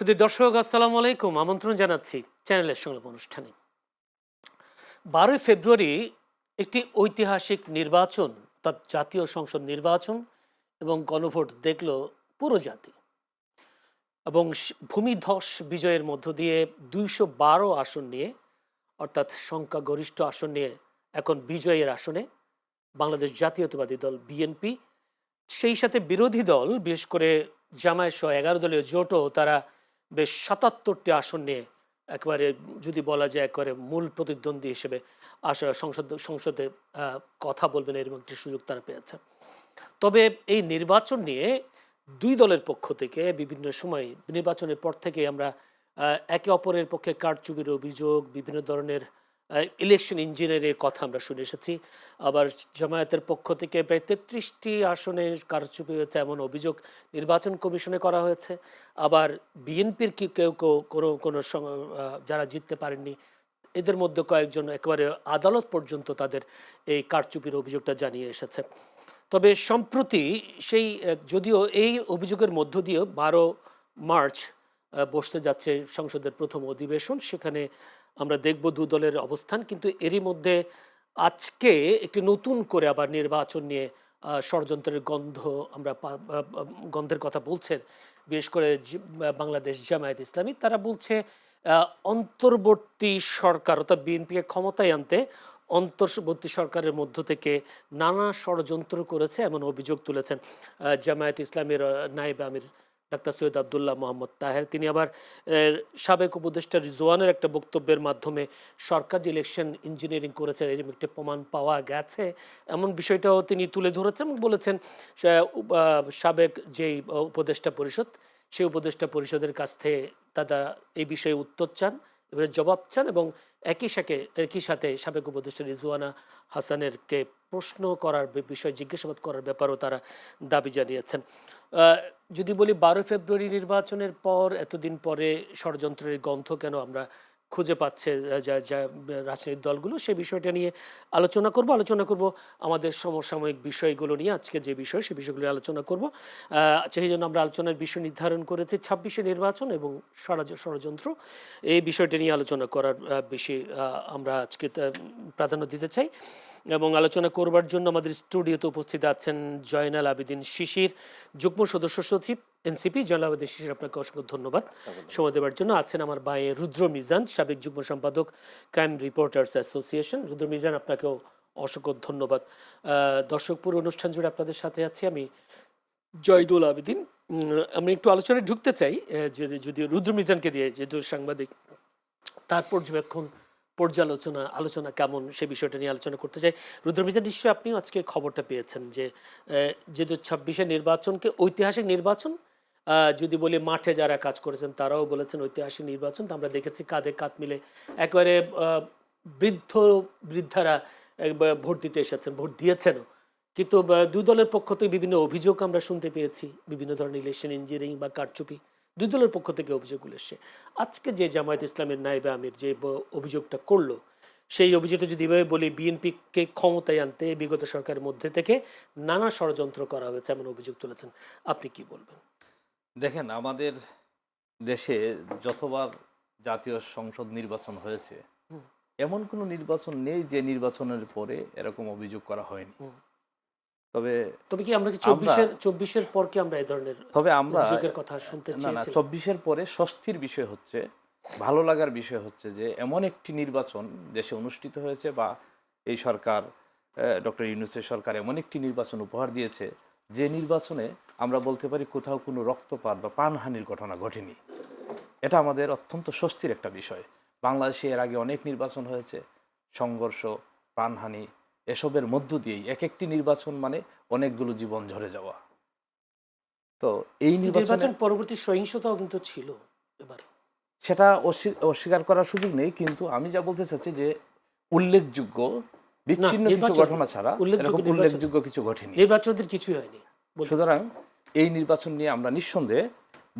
শুধু দর্শক আসসালামু আলাইকুম, আমন্ত্রণ জানাচ্ছি চ্যানেলের সংলাপ অনুষ্ঠানে। 12ই ফেব্রুয়ারি একটি ঐতিহাসিক নির্বাচন, অর্থাৎ জাতীয় সংসদ নির্বাচন এবং গণভোট দেখল পুরো জাতি। এবং ভূমিধস বিজয়ের মধ্য দিয়ে 212 আসন নিয়ে, অর্থাৎ সংখ্যাগরিষ্ঠ আসন নিয়ে এখন বিজয়ের আসনে বাংলাদেশ জাতীয়তাবাদী দল বিএনপি, সেই সাথে বিরোধী দল বিশেষ করে জামায়াত সহ 11 দলীয় জোটও তারা বেশ 77টি আসন নিয়ে একেবারে, যদি বলা যায় একেবারে মূল প্রতিদ্বন্দ্বী হিসেবে সংসদে কথা বলবেন, এরকম একটি সুযোগ তারা পেয়েছে। তবে এই নির্বাচন নিয়ে দুই দলের পক্ষ থেকে বিভিন্ন সময়, নির্বাচনের পর থেকে আমরা একে অপরের পক্ষে কারচুপির অভিযোগ, বিভিন্ন ধরনের ইলেকশন ইঞ্জিনিয়ারের কথা আমরা শুনে এসেছি। আবার জামায়াতের পক্ষ থেকে প্রায় 33টি আসনে কারচুপি হয়েছে এমন অভিযোগ নির্বাচন কমিশনে করা হয়েছে। আবার বিএনপির কেউ কেউ কোনো যারা জিততে পারেননি, এদের মধ্যে কয়েকজন একেবারে আদালত পর্যন্ত তাদের এই কারচুপির অভিযোগটা জানিয়ে এসেছে। তবে সম্প্রতি সেই যদিও এই অভিযোগের মধ্য দিয়ে 12 মার্চ বসতে যাচ্ছে সংসদের প্রথম অধিবেশন, সেখানে আমরা দেখব দু দলের অবস্থান। কিন্তু এরই মধ্যে আজকে একটি নতুন করে আবার নির্বাচন নিয়ে ষড়যন্ত্রের গন্ধের কথা বলছেন বিশেষ করে বাংলাদেশ জামায়াত ইসলামী। তারা বলছে অন্তর্বর্তী সরকার অর্থাৎ বিএনপিকে ক্ষমতায় আনতে অন্তর্বর্তী সরকারের মধ্য থেকে নানা ষড়যন্ত্র করেছে এমন অভিযোগ তুলেছেন জামায়াত ইসলামের নায়েবে আমির ডাক্তার সৈয়দ আবদুল্লাহ মোহাম্মদ তাহের। তিনি আবার সাবেক উপদেষ্টা রিজওয়ানের একটা বক্তব্যের মাধ্যমে সরকার যে ইলেকশন ইঞ্জিনিয়ারিং করেছে এরকম একটা প্রমাণ পাওয়া গেছে এমন বিষয়টাও তিনি তুলে ধরেছেন এবং বলেছেন সাবেক যেই উপদেষ্টা পরিষদ, সেই উপদেষ্টা পরিষদের কাছ থেকে তারা এই বিষয়ে উত্তর চান, এবারে জবাব চান এবং একই সাথে সাবেক উপদেষ্টা রিজওয়ানা হাসানেরকে প্রশ্ন করার বিষয়, জিজ্ঞাসাবাদ করার ব্যাপারেও তারা দাবি জানিয়েছেন। যদি বলি 12 ফেব্রুয়ারি নির্বাচনের পর এতদিন পরে ষড়যন্ত্রের গন্ধ কেন আমরা খুঁজে পাচ্ছে যা রাজনৈতিক দলগুলো, সেই বিষয়টা নিয়ে আলোচনা করব আমাদের সমসাময়িক বিষয়গুলো নিয়ে। আজকে যে বিষয়, সেই বিষয়গুলো আলোচনা করব। সেই জন্য আমরা আলোচনার বিষয় নির্ধারণ করেছি 26শে নির্বাচন এবং ষড়যন্ত্র। এই বিষয়টা নিয়ে আলোচনা করার বেশি আমরা আজকে প্রাধান্য দিতে চাই। এবং আলোচনা করবার জন্য আমাদের স্টুডিওতে উপস্থিত আছেন জয়নাল আবেদিন শিশির, যুগ্ম সদস্য সচিব এনসিপি। জয়নাল আবেদিন শিশির, আপনাকে অসংখ্য ধন্যবাদ সময় দেওয়ার জন্য। আছেন আমার ভাই রুদ্র মিজান, সাবেক যুগ্ম সম্পাদক ক্রাইম রিপোর্টার্স অ্যাসোসিয়েশন। রুদ্র মিজান, আপনাকেও অসংখ্য ধন্যবাদ। দর্শক পুরো অনুষ্ঠান জুড়ে আপনাদের সাথে আছি আমি জয়দুল আবেদিন। আমি একটু আলোচনায় ঢুকতে চাই, যদি রুদ্র মিজানকে দিয়ে, যেহেতু সাংবাদিক, তার আলোচনা কেমন সে বিষয়টা নিয়ে আলোচনা করতে চাই। রুদ্র মিজান, নিশ্চয়ই আপনিও আজকে খবরটা পেয়েছেন যে যেহেতু 26শে নির্বাচনকে ঐতিহাসিক নির্বাচন, যদি বলি মাঠে যারা কাজ করেছেন তারাও বলেছেন ঐতিহাসিক নির্বাচন। তো আমরা দেখেছি কাঁধে কাঁধ মিলে একেবারে বৃদ্ধারা ভোট দিতে এসেছেন, ভোট দিয়েছেনও। কিন্তু দুই দলের পক্ষ থেকে বিভিন্ন অভিযোগ আমরা শুনতে পেয়েছি, বিভিন্ন ধরনের ইলেকশন ইঞ্জিনিয়ারিং বা কারচুপি দুই দলের পক্ষ থেকে অভিযোগগুলো এসছে। আজকে যে জামায়াত ইসলামের নায়েবে আমির যে অভিযোগটা করলো, সেই অভিযোগটা যদি এভাবে বলি, বিএনপিকে ক্ষমতায় আনতে বিগত সরকারের মধ্যে থেকে নানা ষড়যন্ত্র করা হয়েছে এমন অভিযোগ তুলেছেন, আপনি কি বলবেন? দেখেন, আমাদের দেশে যতবার জাতীয় সংসদ নির্বাচন হয়েছে এমন কোনো নির্বাচন নেই যে নির্বাচনের পরে এরকম অভিযোগ করা হয়নি। তবে তবে কি আমরা কি 24-এর পর কি আমরা এই ধরনের অভিযোগের কথা শুনতে চেয়েছিলাম? 24-এর পরে স্বস্তির বিষয় হচ্ছে, ভালো লাগার বিষয় হচ্ছে যে এমন একটি নির্বাচন দেশে অনুষ্ঠিত হয়েছে, বা এই সরকার, ডক্টর ইউনূসের সরকার এমন একটি নির্বাচন উপহার দিয়েছে যে নির্বাচনে আমরা বলতে পারি কোথাও কোনো রক্তপাত বা প্রাণহানির ঘটনা ঘটেনি। এটা আমাদের অত্যন্ত স্বস্তির একটা বিষয়। বাংলাদেশে এর আগে অনেক নির্বাচন হয়েছে, সংঘর্ষ, প্রাণহানি, এসবের মধ্য দিয়েই এক একটি নির্বাচন মানে অনেকগুলো জীবন ঝরে যাওয়া। তো এই নির্বাচন পরবর্তী সহিংসতাও কিন্তু ছিল এবার, সেটা অস্বীকার করার সুযোগ নেই। কিন্তু আমি যা বলতে চাচ্ছি যে উল্লেখযোগ্য বিচ্ছিন্ন কিছু ঘটনা ছাড়া উল্লেখযোগ্য কিছু ঘটেনি, নির্বাচনের কিছুই হয়নি। সুতরাং এই নির্বাচন নিয়ে আমরা নিঃসন্দেহে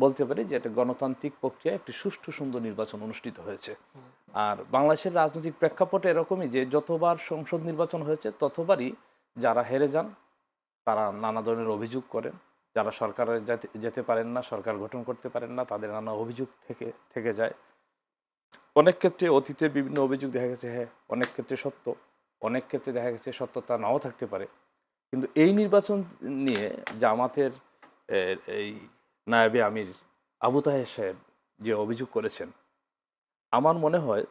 বলতে পারি যে একটা গণতান্ত্রিক প্রক্রিয়া, একটি সুষ্ঠু সুন্দর নির্বাচন অনুষ্ঠিত হয়েছে। আর বাংলাদেশের রাজনৈতিক প্রেক্ষাপটে এরকমই যে যতবার সংসদ নির্বাচন হয়েছে ততবারই যারা হেরে যান তারা নানা ধরনের অভিযোগ করেন, যারা সরকারে যেতে পারেন না, সরকার গঠন করতে পারেন না, তাদের নানা অভিযোগ থেকে যায়। অনেক ক্ষেত্রে অতীতে বিভিন্ন অভিযোগ দেখা গেছে, হ্যাঁ অনেক ক্ষেত্রে সত্য, অনেক ক্ষেত্রে দেখা গেছে সত্যতা নাও থাকতে পারে। কিন্তু এই নির্বাচন নিয়ে জামাতের এই নায়েবে আমির আবু তাহের সাহেব যে অভিযোগ করেছেন, আমার মনে হয়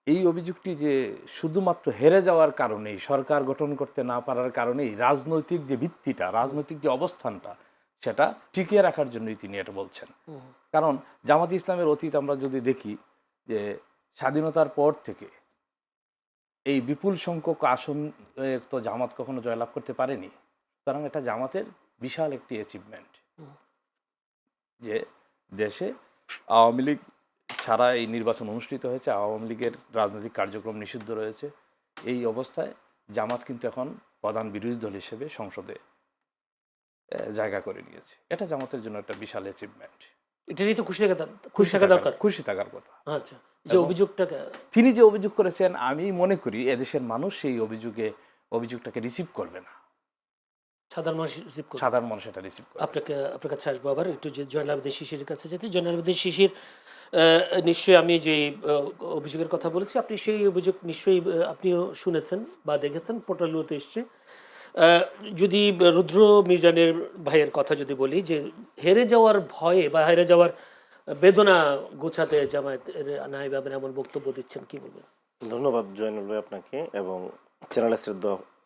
এই অভিযোগটি যে শুধুমাত্র হেরে যাওয়ার কারণেই, সরকার গঠন করতে না পারার কারণেই রাজনৈতিক যে ভিত্তিটা, রাজনৈতিক যে অবস্থানটা, সেটা টিকিয়ে রাখার জন্যই তিনি এটা বলছেন। কারণ জামাত ইসলামের অতীত আমরা যদি দেখি যে স্বাধীনতার পর থেকে এই বিপুল সংখ্যক আসন তো জামাত কখনো জয়লাভ করতে পারেনি। সুতরাং এটা জামাতের বিশাল একটি অ্যাচিভমেন্ট যে দেশে আওয়ামী লীগ ছাড়া এই নির্বাচন অনুষ্ঠিত হয়েছে, আওয়ামী লীগের রাজনৈতিক কার্যক্রম নিষিদ্ধ রয়েছে। এই অবস্থায় জামাত কিন্তু এখন প্রধান বিরোধী দল হিসেবে সংসদে জায়গা করে নিয়েছে। এটা জামাতের জন্য একটা বিশাল অ্যাচিভমেন্ট। এটা নিয়ে তো খুশি থাকা দরকার। খুশি থাকার কথা। আচ্ছা, যে অভিযোগটা তিনি যে অভিযোগ করেছেন, আমি মনে করি এদেশের মানুষ সেই অভিযোগটাকে রিসিভ করবে না। সাধারণ মানুষ রিসিভ করবে। সাধারণ মানুষ এটা রিসিভ করবে। আপনার কাছে আসবো আবার একটু, যে জয়নাল আবেদীন শিশিরের কাছে যেতে। জয়নাল আবেদীন শিশির, নিশ্চয়ই আমি যে অভিযোগের কথা বলেছি, আপনি সেই অভিযোগ নিশ্চয়ই আপনিও শুনেছেন বা দেখেছেন, পোর্টালগুলোতে এসছে। যদি রুদ্র মিজানের ভাইয়ের কথা যদি বলি, যে হেরে যাওয়ার ভয়ে বা হেরে যাওয়ার বেদনা গোছাতে জামায়াতের নায়েবে আমির এমন বক্তব্য দিচ্ছেন, কি বলবেন? ধন্যবাদ জয়নুল ভাই আপনাকে এবং চ্যানেল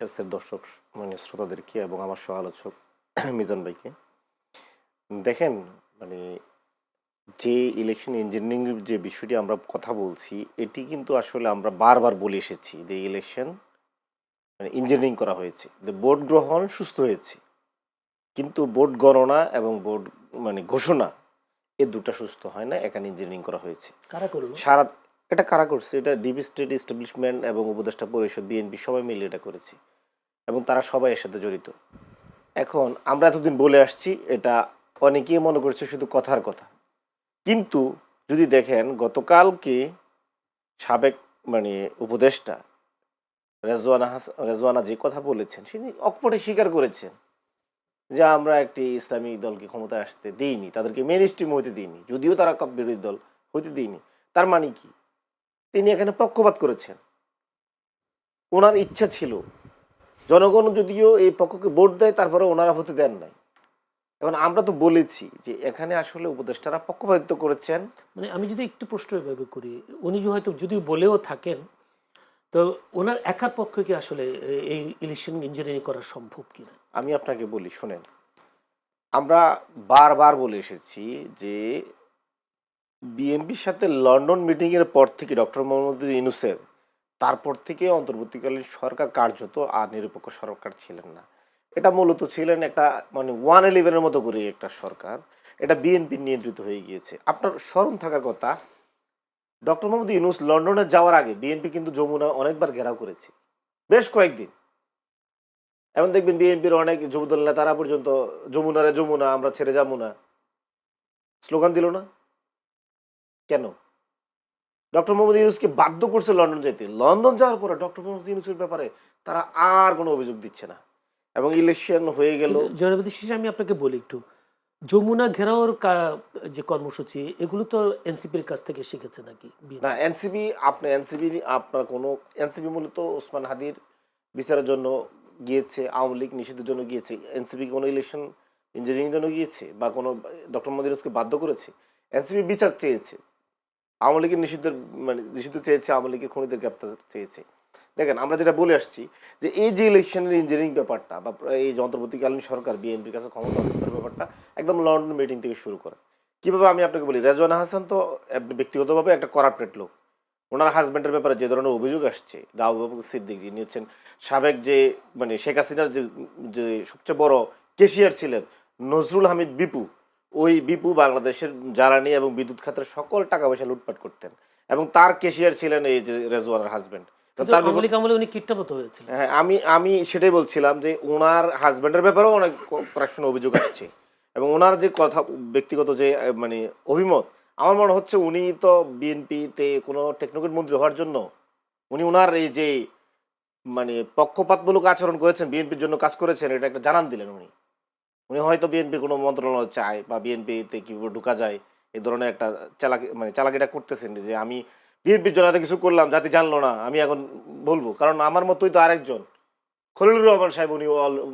এর দর্শক মানে শ্রোতাদেরকে এবং আমার সহ আলোচক মিজান ভাইকে। দেখেন, মানে যে ইলেকশন ইঞ্জিনিয়ারিং যে বিষয়টি আমরা কথা বলছি, এটি কিন্তু আসলে আমরা বারবার বলে এসেছি যে ইলেকশন মানে ইঞ্জিনিয়ারিং করা হয়েছে, ভোট গ্রহণ সুস্থ হয়েছে, কিন্তু ভোট গণনা এবং ভোট মানে ঘোষণা এ দুটা সুস্থ হয় না, এখানে ইঞ্জিনিয়ারিং করা হয়েছে। কারা করলো? এটা কারা করছে? এটা ডিপ স্টেট এস্টাবলিশমেন্ট এবং উপদেষ্টা পরিষদ, বিএনপি সবাই মিলে এটা করেছে এবং তারা সবাই এর সাথে জড়িত। এখন আমরা এতদিন বলে আসছি, এটা অনেকেই মনে করছে শুধু কথার কথা, কিন্তু যদি দেখেন গতকালকে সাবেক মানে উপদেষ্টা রেজওয়ানা যে কথা বলেছেন, তিনি অকপটে স্বীকার করেছেন যে আমরা একটি ইসলামিক দলকে ক্ষমতায় আসতে দিইনি, তাদেরকে মেন স্ট্রিম হইতে দিইনি, যদিও তারা বিরোধী দল হইতে দিইনি। তার মানে কি? তিনি এখানে পক্ষপাত করেছেন। ওনার ইচ্ছা ছিল, জনগণ যদিও এই পক্ষকে ভোট দেয়, তারপরে ওনারা হতে দেন নাই। এখন আমরা তো বলেছি যে এখানে আসলে উপদেষ্টারা পক্ষপাতিত্ব করেছেন। মানে আমি যদি একটু প্রশ্ন এভাবে করি, উনি হয়তো যদি বলেও থাকেন, তো ওনার একার পক্ষে কি আসলে এই ইলেকশন ইঞ্জিনিয়ারিং করা সম্ভব কিনা? আমি আপনাকে বলি, শোনেন, আমরা বারবার বলে এসেছি যে বিএনপির সাথে লন্ডন মিটিংয়ের পর থেকে ডক্টর মোহাম্মদ ইউনূসের, তারপর থেকে অন্তর্বর্তীকালীন সরকার কার্যত আর নিরপেক্ষ সরকার ছিলেন না। এটা মূলত ছিলেন একটা মানে 111-এর মতো করে একটা সরকার। এটা বিএনপি নিয়ন্ত্রিত হয়ে গিয়েছে। আপনার স্মরণ থাকার কথা, ডক্টর মোহাম্মদ ইউনূস লন্ডনে যাওয়ার আগে বিএনপি কিন্তু যমুনা অনেকবার ঘেরাও করেছে, বেশ কয়েকদিন। এখন দেখবেন বিএনপির অনেক যুবদল নেতারা পর্যন্ত যমুনারে যমুনা, আমরা ছেড়ে যাবো না স্লোগান দিল না কেন? ডক্টর মোহাম্মদ ইউনূসকে বাধ্য করছে লন্ডন যেতে। লন্ডন যাওয়ার পরে ডক্টর মোহাম্মদ ইউনূসের ব্যাপারে তারা আর কোনো অভিযোগ দিচ্ছে না এবং ইলেকশন হয়ে গেল। জনপতি শেষে আমি আপনাকে বলি একটু, যমুনা ঘেরাওর যে কর্মসূচি, এগুলো তো এনসিপির কাছ থেকে শিখেছে নাকি? না, এনসিপি আপনার কোনো এনসিপি মূলত ওসমান হাদির বিচারের জন্য গিয়েছে, আওয়ামী লীগ নিষিদ্ধের জন্য গিয়েছে। এনসিপি কোনো ইলেকশন ইঞ্জিনিয়ারিং জন্য গিয়েছে বা কোনো ডক্টর মোহাম্মদ ইউনূসকে বাধ্য করেছে? এনসিপি বিচার চেয়েছে, আওয়ামী লীগের নিষিদ্ধ চেয়েছে, আওয়ামী লীগের খুনিদের গ্রেপ্তার চেয়েছে। দেখেন, আমরা যেটা বলে আসছি যে এই যে ইলেকশনের ইঞ্জিনিয়ারিং ব্যাপারটা বা এই যে অন্তর্বর্তীকালীন সরকার বিএনপির কাছে ক্ষমতা হস্তান্তরের ব্যাপারটা একদম লন্ডন মিটিং থেকে শুরু করে। কীভাবে আমি আপনাকে বলি, রেজওয়ানা হাসান তো ব্যক্তিগতভাবে একটা করাপ্টেড লোক। ওনার হাজব্যান্ডের ব্যাপারে যে ধরনের অভিযোগ আসছে, আবু বকর সিদ্দিক, যিনি হচ্ছেন সাবেক যে মানে শেখ হাসিনার যে সবচেয়ে বড় কেশিয়ার ছিলেন, নজরুল হামিদ বিপু, ওই বিপু বাংলাদেশের জ্বালানি এবং বিদ্যুৎ খাতের সকল টাকা পয়সা লুটপাট করতেন এবং তার কেশিয়ার ছিলেন এই যে রেজওয়ানার হাজব্যান্ড। হ্যাঁ, আমি সেটাই বলছিলাম যে ওনার হাজব্যান্ডের ব্যাপারেও অনেক করাপশন অভিযোগ আসছে এবং ওনার যে কথা ব্যক্তিগত যে মানে অভিমত, আমার মনে হচ্ছে উনি তো বিএনপিতে কোনো টেকনোক্রেট মন্ত্রী হওয়ার জন্য উনি ওনার এই যে মানে পক্ষপাতমূলক আচরণ করেছেন, বিএনপির জন্য কাজ করেছেন, এটা একটা জানান দিলেন উনি। উনি হয়তো বিএনপির কোনো মন্ত্রণালয় চায় বা বিএনপিতে কীভাবে ঢোকা যায় এই ধরনের একটা চালাকিটা করতেছেন যে আমি বিএনপির জন্য এত কিছু করলাম জাতি জানলো না, আমি এখন বলবো। কারণ আমার মতোই তো আরেকজন খলিলুর রহমান সাহেব উনি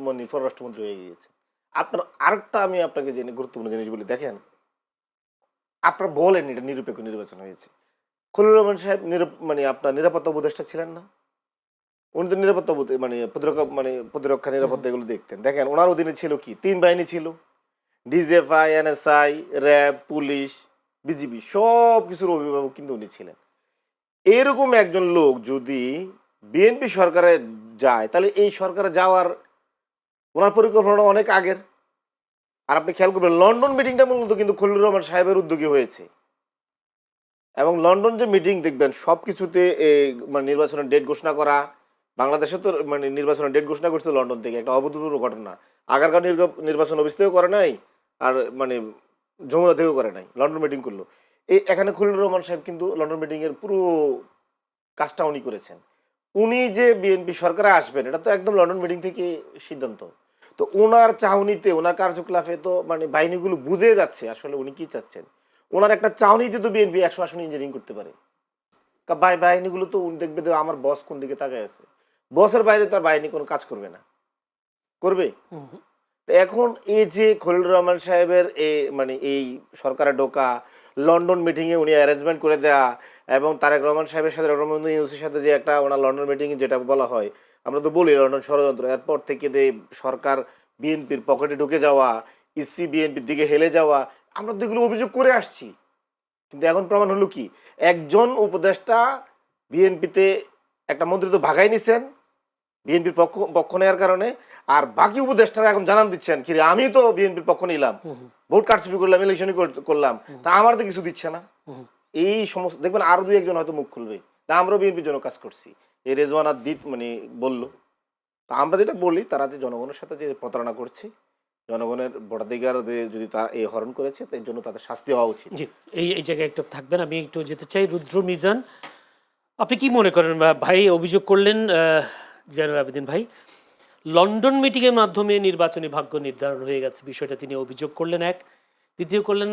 মানে পররাষ্ট্রমন্ত্রী হয়ে গিয়েছে। আপনার আরেকটা আমি আপনাকে জেনে গুরুত্বপূর্ণ জিনিস বলি, দেখেন আপনারা বলেন এটা নিরপেক্ষ নির্বাচন হয়েছে। খলিলুর রহমান সাহেব মানে আপনার নিরাপত্তা উপদেষ্টা ছিলেন না? উনি তো নিরাপত্তা প্রতিরক্ষা নিরাপত্তা এগুলো দেখতেন। দেখেন ওনার অধীনে ছিল কি ৩ বাহিনী ছিল, DGFI, NSI, RAB, police, BGB, সব কিছুর অভিভাবক কিন্তু উনি ছিলেন। এরকম একজন লোক যদি বিএনপি সরকারে যায় তাহলে এই সরকারে যাওয়ার ওনার পরিকল্পনা অনেক আগের। আর আপনি খেয়াল করবেন লন্ডন মিটিংটা মূলত কিন্তু খলিলুর রহমান সাহেবের উদ্যোগে হয়েছে এবং লন্ডন যে মিটিং দেখবেন সব কিছুতে মানে নির্বাচনের ডেট ঘোষণা করা, বাংলাদেশে তো মানে নির্বাচনের ডেট ঘোষণা করছে লন্ডন থেকে, একটা অভূতপূর্ব ঘটনা। আগারকার নির্বাচন অফিস থেকেও করে নাই, আর মানে যমুনা থেকেও করে নাই, লন্ডন মিটিং করলো। এখানে খলিলুর রহমান সাহেব কিন্তু লন্ডন মিটিংয়ের পুরো কাজটা উনি করেছেন। উনি যে বিএনপি সরকারে আসবেন এটা তো একদম লন্ডন মিটিং থেকে সিদ্ধান্ত। তো ওনার চাহনিতে ওনার কার্যকলাপে তো মানে বাহিনীগুলো বুঝে যাচ্ছে আসলে উনি কি চাচ্ছেন। ওনার একটা চাহনিতে তো বিএনপি 100 আসনে ইঞ্জিনিয়ারিং করতে পারে। বাহিনীগুলো তো উনি দেখবে যে আমার বস কোন দিকে তাকায় আছে, বসের বাইরে তো আর বাহিনী কোনো কাজ করবে না, করবে? তো এখন এই যে খলিলুর রহমান সাহেবের মানে এই সরকারে ঢোকা, লন্ডন মিটিংয়ে উনি অ্যারেঞ্জমেন্ট করে দেয়া এবং তারেক রহমান সাহেবের সাথে ডক্টর মোহাম্মদ ইউনূসের সাথে যে একটা ওনার লন্ডন মিটিংয়ে যেটা বলা হয়, আমরা তো বলি লন্ডন ষড়যন্ত্র, এরপর থেকে সরকার বিএনপির পকেটে ঢুকে যাওয়া, ইসি বিএনপির দিকে হেলে যাওয়া, আমরা তো এগুলো অভিযোগ করে আসছি। কিন্তু এখন প্রমাণ হলো কি, একজন উপদেষ্টা বিএনপিতে একটা মন্ত্রী তো ভাগাই নিছেন বিএনপির পক্ষ নেওয়ার কারণে, আর বাকি উপদেষ্টারা এখন জানান দিচ্ছেন কি আমি তো বিএনপির পক্ষ নিলাম, ভোট কারচুপি করলাম, ইলেকশনই করলাম, তা আমার তো কিছু দিচ্ছে না। এই সমস্ত দেখবেন আরো 2-1 হয়তো মুখ খুলবে, তা আমরাও বিএনপির জন্য কাজ করছি, এই রেজওয়ান আর দ্বীপ মানে বললো। তা আমরা যেটা বলি তারা যে জনগণের সাথে যে প্রতারণা করছে, জনগণের ভোটাধিকার যদি তা হরণ করেছে তার জন্য তাদের শাস্তি হওয়া উচিত। জি, এই জায়গায় একটু থাকবেন, আমি একটু যেতে চাই রুদ্র মিজান। আপনি কি মনে করেন ভাই অভিযোগ করলেন জয়নুল আবেদিন ভাই লন্ডন মিটিংয়ের মাধ্যমে নির্বাচনী ভাগ্য নির্ধারণ হয়ে গেছে, বিষয়টা তিনি অভিযোগ করলেন এক। দ্বিতীয় করলেন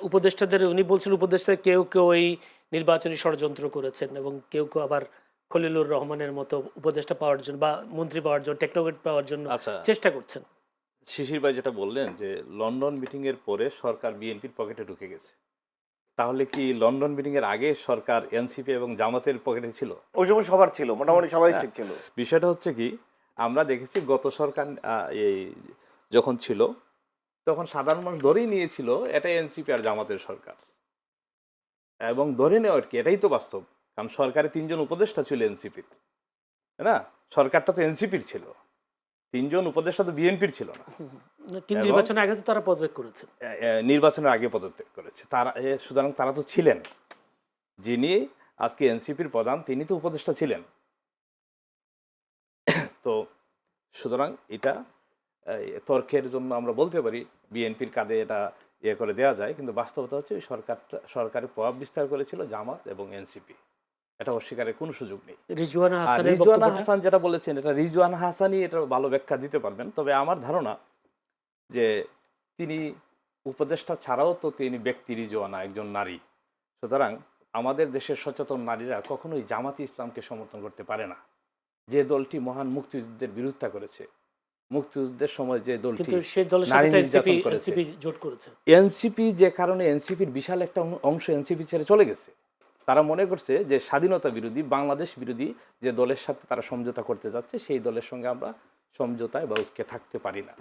উপদেষ্টাদের, উনি বলছেন উপদেষ্টাদের কেউ কেউ এই নির্বাচনী ষড়যন্ত্র করেছেন এবং কেউ কেউ আবার খলিলুর রহমানের মতো উপদেষ্টা পাওয়ার জন্য বা মন্ত্রী পাওয়ার জন্য, টেকনোক্রেট পাওয়ার জন্য চেষ্টা করছেন। শিশির ভাই যেটা বললেন যে লন্ডন মিটিং এর পরে সরকার বিএনপির পকেটে ঢুকে গেছে, তাহলে কি লন্ডন মিটিং এর আগে সরকার এনসিপি এবং জামাতের পকেটে ছিল? ওই সময় সবার ছিল, মোটামুটি সবাই ঠিক ছিল। বিষয়টা হচ্ছে কি, আমরা দেখেছি গত সরকার এই যখন ছিল তখন সাধারণ মানুষ ধরেই নিয়েছিল এটা এনসিপি আর জামাতের সরকার, এবং ধরে নেওয়ার কি এটাই তো বাস্তব, কারণ সরকারে 3 জন উপদেষ্টা ছিল এনসিপির, তাই না? সরকারটা তো এনসিপির ছিল, 3 জন উপদেষ্টা তো বিএনপির ছিল না। কিন্তু নির্বাচনের আগে তো তারা পদত্যাগ করেছে, নির্বাচনের আগে পদত্যাগ করেছে তারা, সুতরাং তারা তো ছিলেন, যিনি আজকে এনসিপির প্রধান তিনি তো উপদেষ্টা ছিলেন। তো সুতরাং এটা তর্কের জন্য আমরা বলতে পারি বিএনপির কাঁধে এটা করে দেওয়া যায়, কিন্তু বাস্তবতা হচ্ছে সরকারের প্রভাব বিস্তার করেছিল জামাত এবং এনসিপি, এটা অস্বীকারের কোনো সুযোগ নেই। রিজওয়ানা হাসান যেটা বলেছেন এটা রিজওয়ানা হাসানই এটা ভালো ব্যাখ্যা দিতে পারবেন। তবে আমার ধারণা যে তিনি উপদেষ্টা ছাড়াও তো তিনি ব্যক্তি, রিজওয়ানা একজন নারী, সুতরাং আমাদের দেশের সচেতন নারীরা কখনোই জামাতি ইসলামকে সমর্থন করতে পারে না। যে দলটি মহান মুক্তিযুদ্ধের বিরোধিতা করেছে, মুক্তিযুদ্ধের সময় যে দলটি নারী নির্যাতন করেছে, এনসিপি যে কারণে এনসিপির বিশাল একটা অংশ এনসিপি ছেড়ে চলে গেছে, তারা মনে করছে যে স্বাধীনতা বিরোধী, বাংলাদেশ বিরোধী যে দলের সাথে তারা সমঝোতা করতে যাচ্ছে সেই দলের সঙ্গে আমরা সমঝোতায় বা ঐক্যে থাকতে পারি না।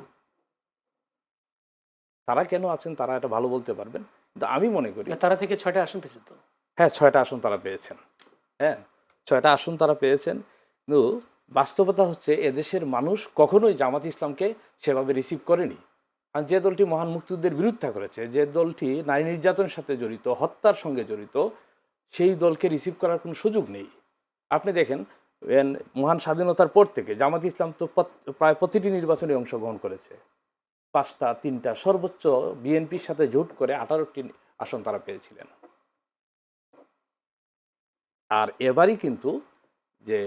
তারা কেন আছেন তারা এটা ভালো বলতে পারবেন, কিন্তু আমি মনে করি তারা থেকে 6টা আসন পেয়েছেন তো। হ্যাঁ, 6টা আসন তারা পেয়েছেন, হ্যাঁ 6টা আসন তারা পেয়েছেন, কিন্তু বাস্তবতা হচ্ছে এদেশের মানুষ কখনোই জামাত ইসলামকে সেভাবে রিসিভ করেনি। আর যে দলটি মহান মুক্তিযুদ্ধের বিরোধিতা করেছে, যে দলটি নারী নির্যাতনের সাথে জড়িত, হত্যার সঙ্গে জড়িত, সেই দলকে রিসিভ করার কোনো সুযোগ নেই। আপনি দেখেন মহান স্বাধীনতার পর থেকে জামাত ইসলাম তো প্রায় প্রতিটি নির্বাচনে অংশগ্রহণ করেছে, 5টা 3টা, সর্বোচ্চ বিএনপির সাথে জোট করে 18টি আসন তারা পেয়েছিলেন। আর এবারই কিন্তু যে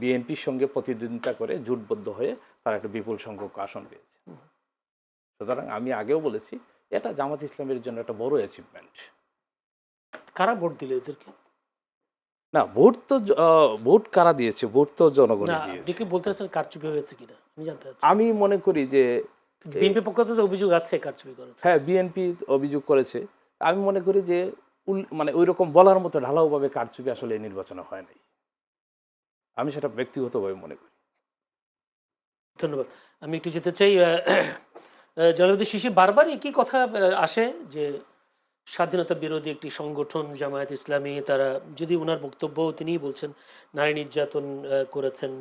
বিএনপির সঙ্গে প্রতিদ্বন্দ্বিতা করে জোটবদ্ধ হয়ে তারা একটা বিপুল সংখ্যক আসন পেয়েছে। সুতরাং আমি আগেও বলেছি এটা জামাত ইসলামের জন্য একটা বড় অ্যাচিভমেন্ট। কারা ভোট দিল এদেরকে? না, ভোট কারা দিয়েছে? ভোট তো জনগণই না, আপনি দিয়েছে। কি বলতে চাচ্ছেন কারচুপি হয়েছে কিনা আমি জানতে চাচ্ছি। আমি মনে করি যে বিএনপির পক্ষ থেকে অভিযোগ আছে কারচুপি করেছে। হ্যাঁ, বিএনপি অভিযোগ করেছে। আমি মনে করি যে মানে ওই রকম বলার মতো ঢালাওভাবে কারচুপি আসলে এই নির্বাচনে হয় নাই। আমি সেটা ব্যক্তিগতভাবে মনে করি। ধন্যবাদ। আমি একটু যেতে চাই জনাবদি শিশির, বারবার একই কথা আসে যে স্বাধীনতা বিরোধী একটি সংগঠন জামায়াত ইসলামী, তারা যদি ওনার বক্তব্য তিনিই বলছেন নারী নির্যাতন করেছেন,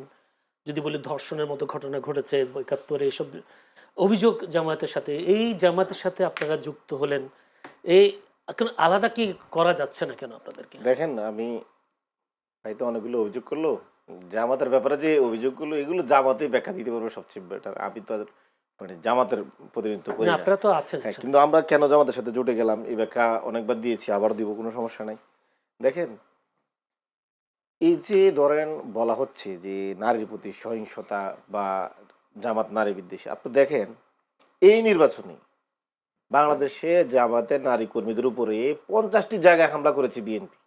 যদি বলি ধর্ষণের মতো ঘটনা ঘটেছে ৭১-এ, এসব অভিযোগ জামায়াতের সাথে। এই জামায়াতের সাথে আপনারা যুক্ত হলেন, এই এখন আলাদা কি করা যাচ্ছে না কেন আপনাদেরকে? দেখেন, আমি ভাই তো অনেকগুলো অভিযোগ করলো জামাতের ব্যাপারে, যে অভিযোগগুলো এগুলো জামাতেই ব্যাখ্যা দিতে পারবে সবচেয়ে বেটার। আমি তো আর মানে জামাতের প্রতিনিধিত্ব করি না, না। আপনারা তো আছেন। হ্যাঁ, কিন্তু আমরা কেন জামাতের সাথে জুটে গেলাম এই ব্যাখ্যা অনেকবার দিয়েছি, আবার দিব, কোনো সমস্যা নাই। দেখেন, এই যে ধরেন বলা হচ্ছে যে নারীর প্রতি সহিংসতা বা জামাত নারী বিদ্বেষী, আপনি দেখেন এই নির্বাচনে বাংলাদেশে জামাতের নারী কর্মীদের উপরে 50টি জায়গায় হামলা করেছে বিএনপি,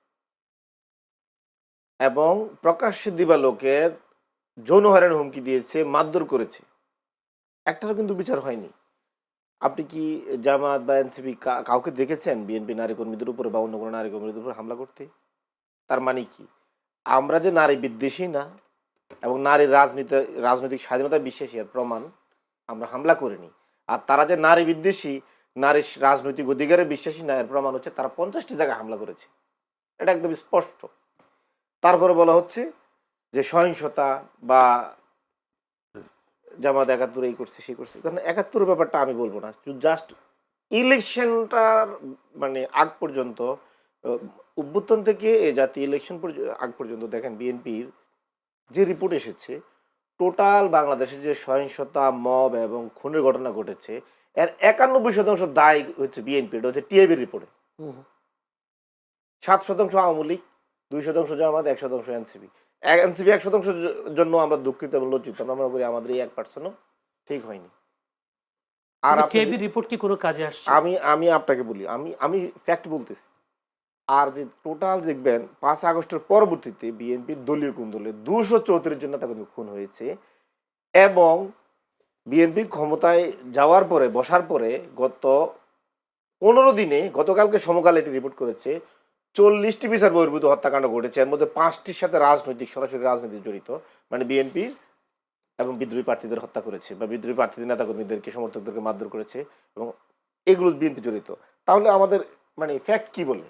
এবং প্রকাশ্যে দিবালোকে যৌন হয়রানির হুমকি দিয়েছে, মারধর করেছে, একটারও কিন্তু বিচার হয়নি। আপনি কি জামাত বা এনসিপি কাউকে দেখেছেন বিএনপি নারী কর্মীদের উপরে বা অন্য কোনো নারী কর্মীদের উপরে হামলা করতে? তার মানে কি আমরা যে নারী বিদ্বেষী না এবং নারীর রাজনৈতিক স্বাধীনতা বিশ্বাসী এর প্রমাণ আমরা হামলা করিনি। আর তারা যে নারী বিদ্বেষী, নারীর রাজনৈতিক অধিকারে বিশ্বাসী না এর প্রমাণ হচ্ছে তারা 50টি জায়গায় হামলা করেছে, এটা একদম স্পষ্ট। তারপরে বলা হচ্ছে যে সহিংসতা বা জামাত ৭১ এই করছে সে করছে। কারণ ৭১-এর ব্যাপারটা আমি বলবো না, জাস্ট ইলেকশনটার মানে আগ পর্যন্ত, অভ্যুত্থান থেকে এ জাতীয় ইলেকশন আগ পর্যন্ত দেখেন বিএনপির যে রিপোর্ট এসেছে, টোটাল বাংলাদেশে যে সহিংসতা, মব এবং খুনের ঘটনা ঘটেছে এর ৯১% দায় হচ্ছে বিএনপি। এটা হচ্ছে টিআইবির রিপোর্টে। ৭% আওয়ামী লীগ, ২% জামাত, ১% এনসিপি। এনসিপি ১% জন্য আমরা দুঃখিত এবং লজ্জিত। আমরা মনে করি আমাদের এই ১%ও ঠিক হয়নি। আর টিআইবি রিপোর্ট কি কোনো কাজে আসছে? আমি আপনাকে বলি, আমি ফ্যাক্ট বলতেছি। আর যে টোটাল দেখবেন ৫ আগস্টের পরবর্তীতে বিএনপির দলীয় কোন্দলে ২৩৪ জন নেতা কর্মী খুন হয়েছে, এবং বিএনপি ক্ষমতায় যাওয়ার পরে, বসার পরে গত ১৫ দিনে, গতকালকে সমকাল এটি রিপোর্ট করেছে ৪০টি বিচার বহির্ভূত হত্যাকাণ্ড ঘটেছে। এর মধ্যে ৫টির সাথে সরাসরি রাজনীতি জড়িত, মানে বিএনপি এবং বিদ্রোহী প্রার্থীদের হত্যা করেছে বা বিদ্রোহী প্রার্থীদের নেতাকর্মীদেরকে, সমর্থকদেরকে মারধর করেছে, এবং এগুলো বিএনপি জড়িত। তাহলে আমাদের মানে ফ্যাক্ট কি বলে?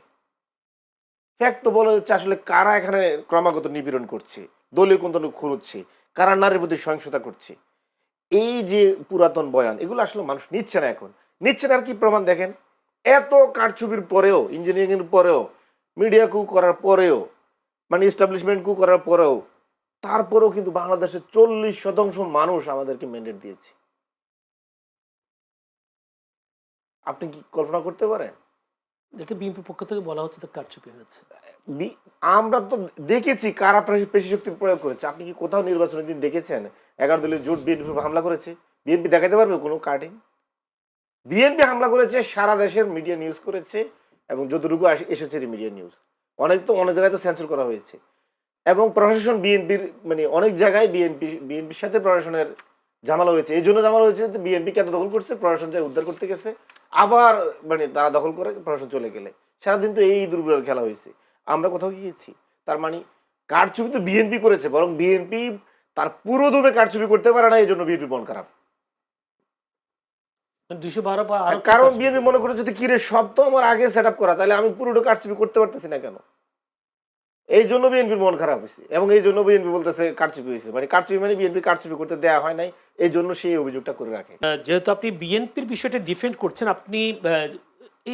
ফ্যাক্ট তো বলা হচ্ছে আসলে কারা এখানে ক্রমাগত নিপীড়ন করছে, দলীয় কোন্দল খুন হচ্ছে, কারা নারীর প্রতি সহিংসতা করছে। এই যে পুরাতন বয়ান, এগুলো আসলে মানুষ নিচ্ছে না, এখন নিচ্ছে না। আর কি প্রমাণ দেখেন, এত কারচুপির পরেও, ইঞ্জিনিয়ারিং এর পরেও, মিডিয়া কু করার পরেও, মানে এস্টাবলিশমেন্ট কু করার পরেও, তারপরেও কিন্তু বাংলাদেশের 40% মানুষ আমাদেরকে ম্যান্ডেট দিয়েছে। আপনি কি কল্পনা করতে পারেন? এটা বিএনপির পক্ষ থেকে বলা হচ্ছে তো কারচুপি হয়েছে। আমরা তো দেখেছি কারা পেশি শক্তির প্রয়োগ করেছে। আপনি কি কোথাও নির্বাচনের দিন দেখেছেন 11 দলীয় জোট বিএনপি হামলা করেছে? বিএনপি দেখাতে পারবে কোনো কার্ডে? বিএনপি হামলা করেছে, সারা দেশের মিডিয়া নিউজ করেছে, এবং যতটুকু এসেছে মিডিয়া নিউজ, অনেক জায়গায় তো সেন্সর করা হয়েছে। এবং প্রশাসন বিএনপির মানে অনেক জায়গায় বিএনপির সাথে প্রশাসনের ঝামেলা হয়েছে। এই জন্য ঝামেলা হয়েছে বিএনপি কেন দখল করছে, প্রশাসন যায় উদ্ধার করতে গেছে, আবার মানে তারা দখল করে প্রশাসন চলে গেলে সারাদিন তো এই দুর্বল খেলা হয়েছে। আমরা কোথাও গিয়েছি? তার মানে কারচুপি তো বিএনপি করেছে, বরং বিএনপি তার পুরো দমে কারচুপি করতে পারে না, এই জন্য বিএনপি মন খারাপ। ২১২ বা আরো কারণ বিএনপি মনে করেছে যে কিরে সব তো আমার আগে সেট আপ করা, তাহলে আমি পুরোটা কারচুপি করতে পারতেছি না কেন? এই জন্য বিএনপির মন খারাপ হয়েছে, এবং এই জন্য বিএনপি বলতেছে কারচুপি হয়েছে। মানে কারচুপি মানে বিএনপি কারচুপি করতে দেওয়া হয় নাই, এই জন্য সেই অভিযোগটা করে রাখে। যেহেতু আপনি বিএনপির বিষয়টা ডিফেন্ড করছেন, আপনি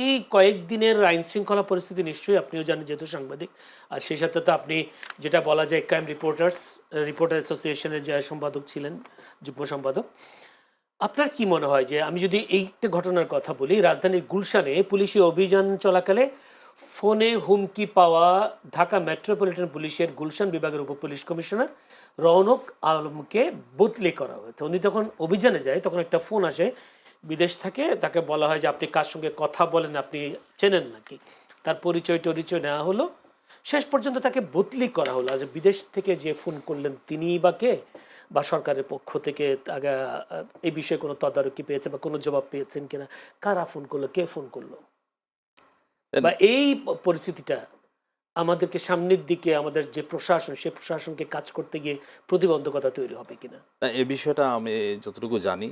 এই কয়েকদিনের আইন শৃঙ্খলা পরিস্থিতি নিশ্চয়ই আপনিও জানেন যেহেতু সাংবাদিক, আর সেই সাথে তো আপনি যেটা বলা যায় ক্রাইম রিপোর্টার অ্যাসোসিয়েশনের যে সম্পাদক ছিলেন, যুগ্ম সম্পাদক, আপনার কি মনে হয় যে, আমি যদি এইটা ঘটনার কথা বলি, রাজধানীর গুলশানে পুলিশি অভিযান চলাকালে ফোনে হুমকি পাওয়া ঢাকা মেট্রোপলিটন পুলিশের গুলশান বিভাগের উপপুলিশ কমিশনার রৌনক আলমকে বদলি করা হয়েছে। উনি তখন অভিযানে যায়, তখন একটা ফোন আসে বিদেশ থাকে, তাকে বলা হয় যে আপনি কার সঙ্গে কথা বলেন, আপনি চেনেন নাকি, তার পরিচয় টরিচয় নেওয়া হলো, শেষ পর্যন্ত তাকে বদলি করা হলো যে বিদেশ থেকে যে ফোন করলেন তিনিই বা কে, বা সরকারের পক্ষ থেকে এই বিষয়ে কোনো তদারকি পেয়েছে বা কোনো জবাব পেয়েছেন কিনা, কারা ফোন করলো, কে ফোন করলো, বা এই পরিস্থিতিটা আমাদেরকে সামনের দিকে আমাদের যে প্রশাসন, সে প্রশাসনকে কাজ করতে গিয়ে প্রতিবন্ধকতা তৈরি হবে কিনা? এই বিষয়টা আমি যতটুকু জানি,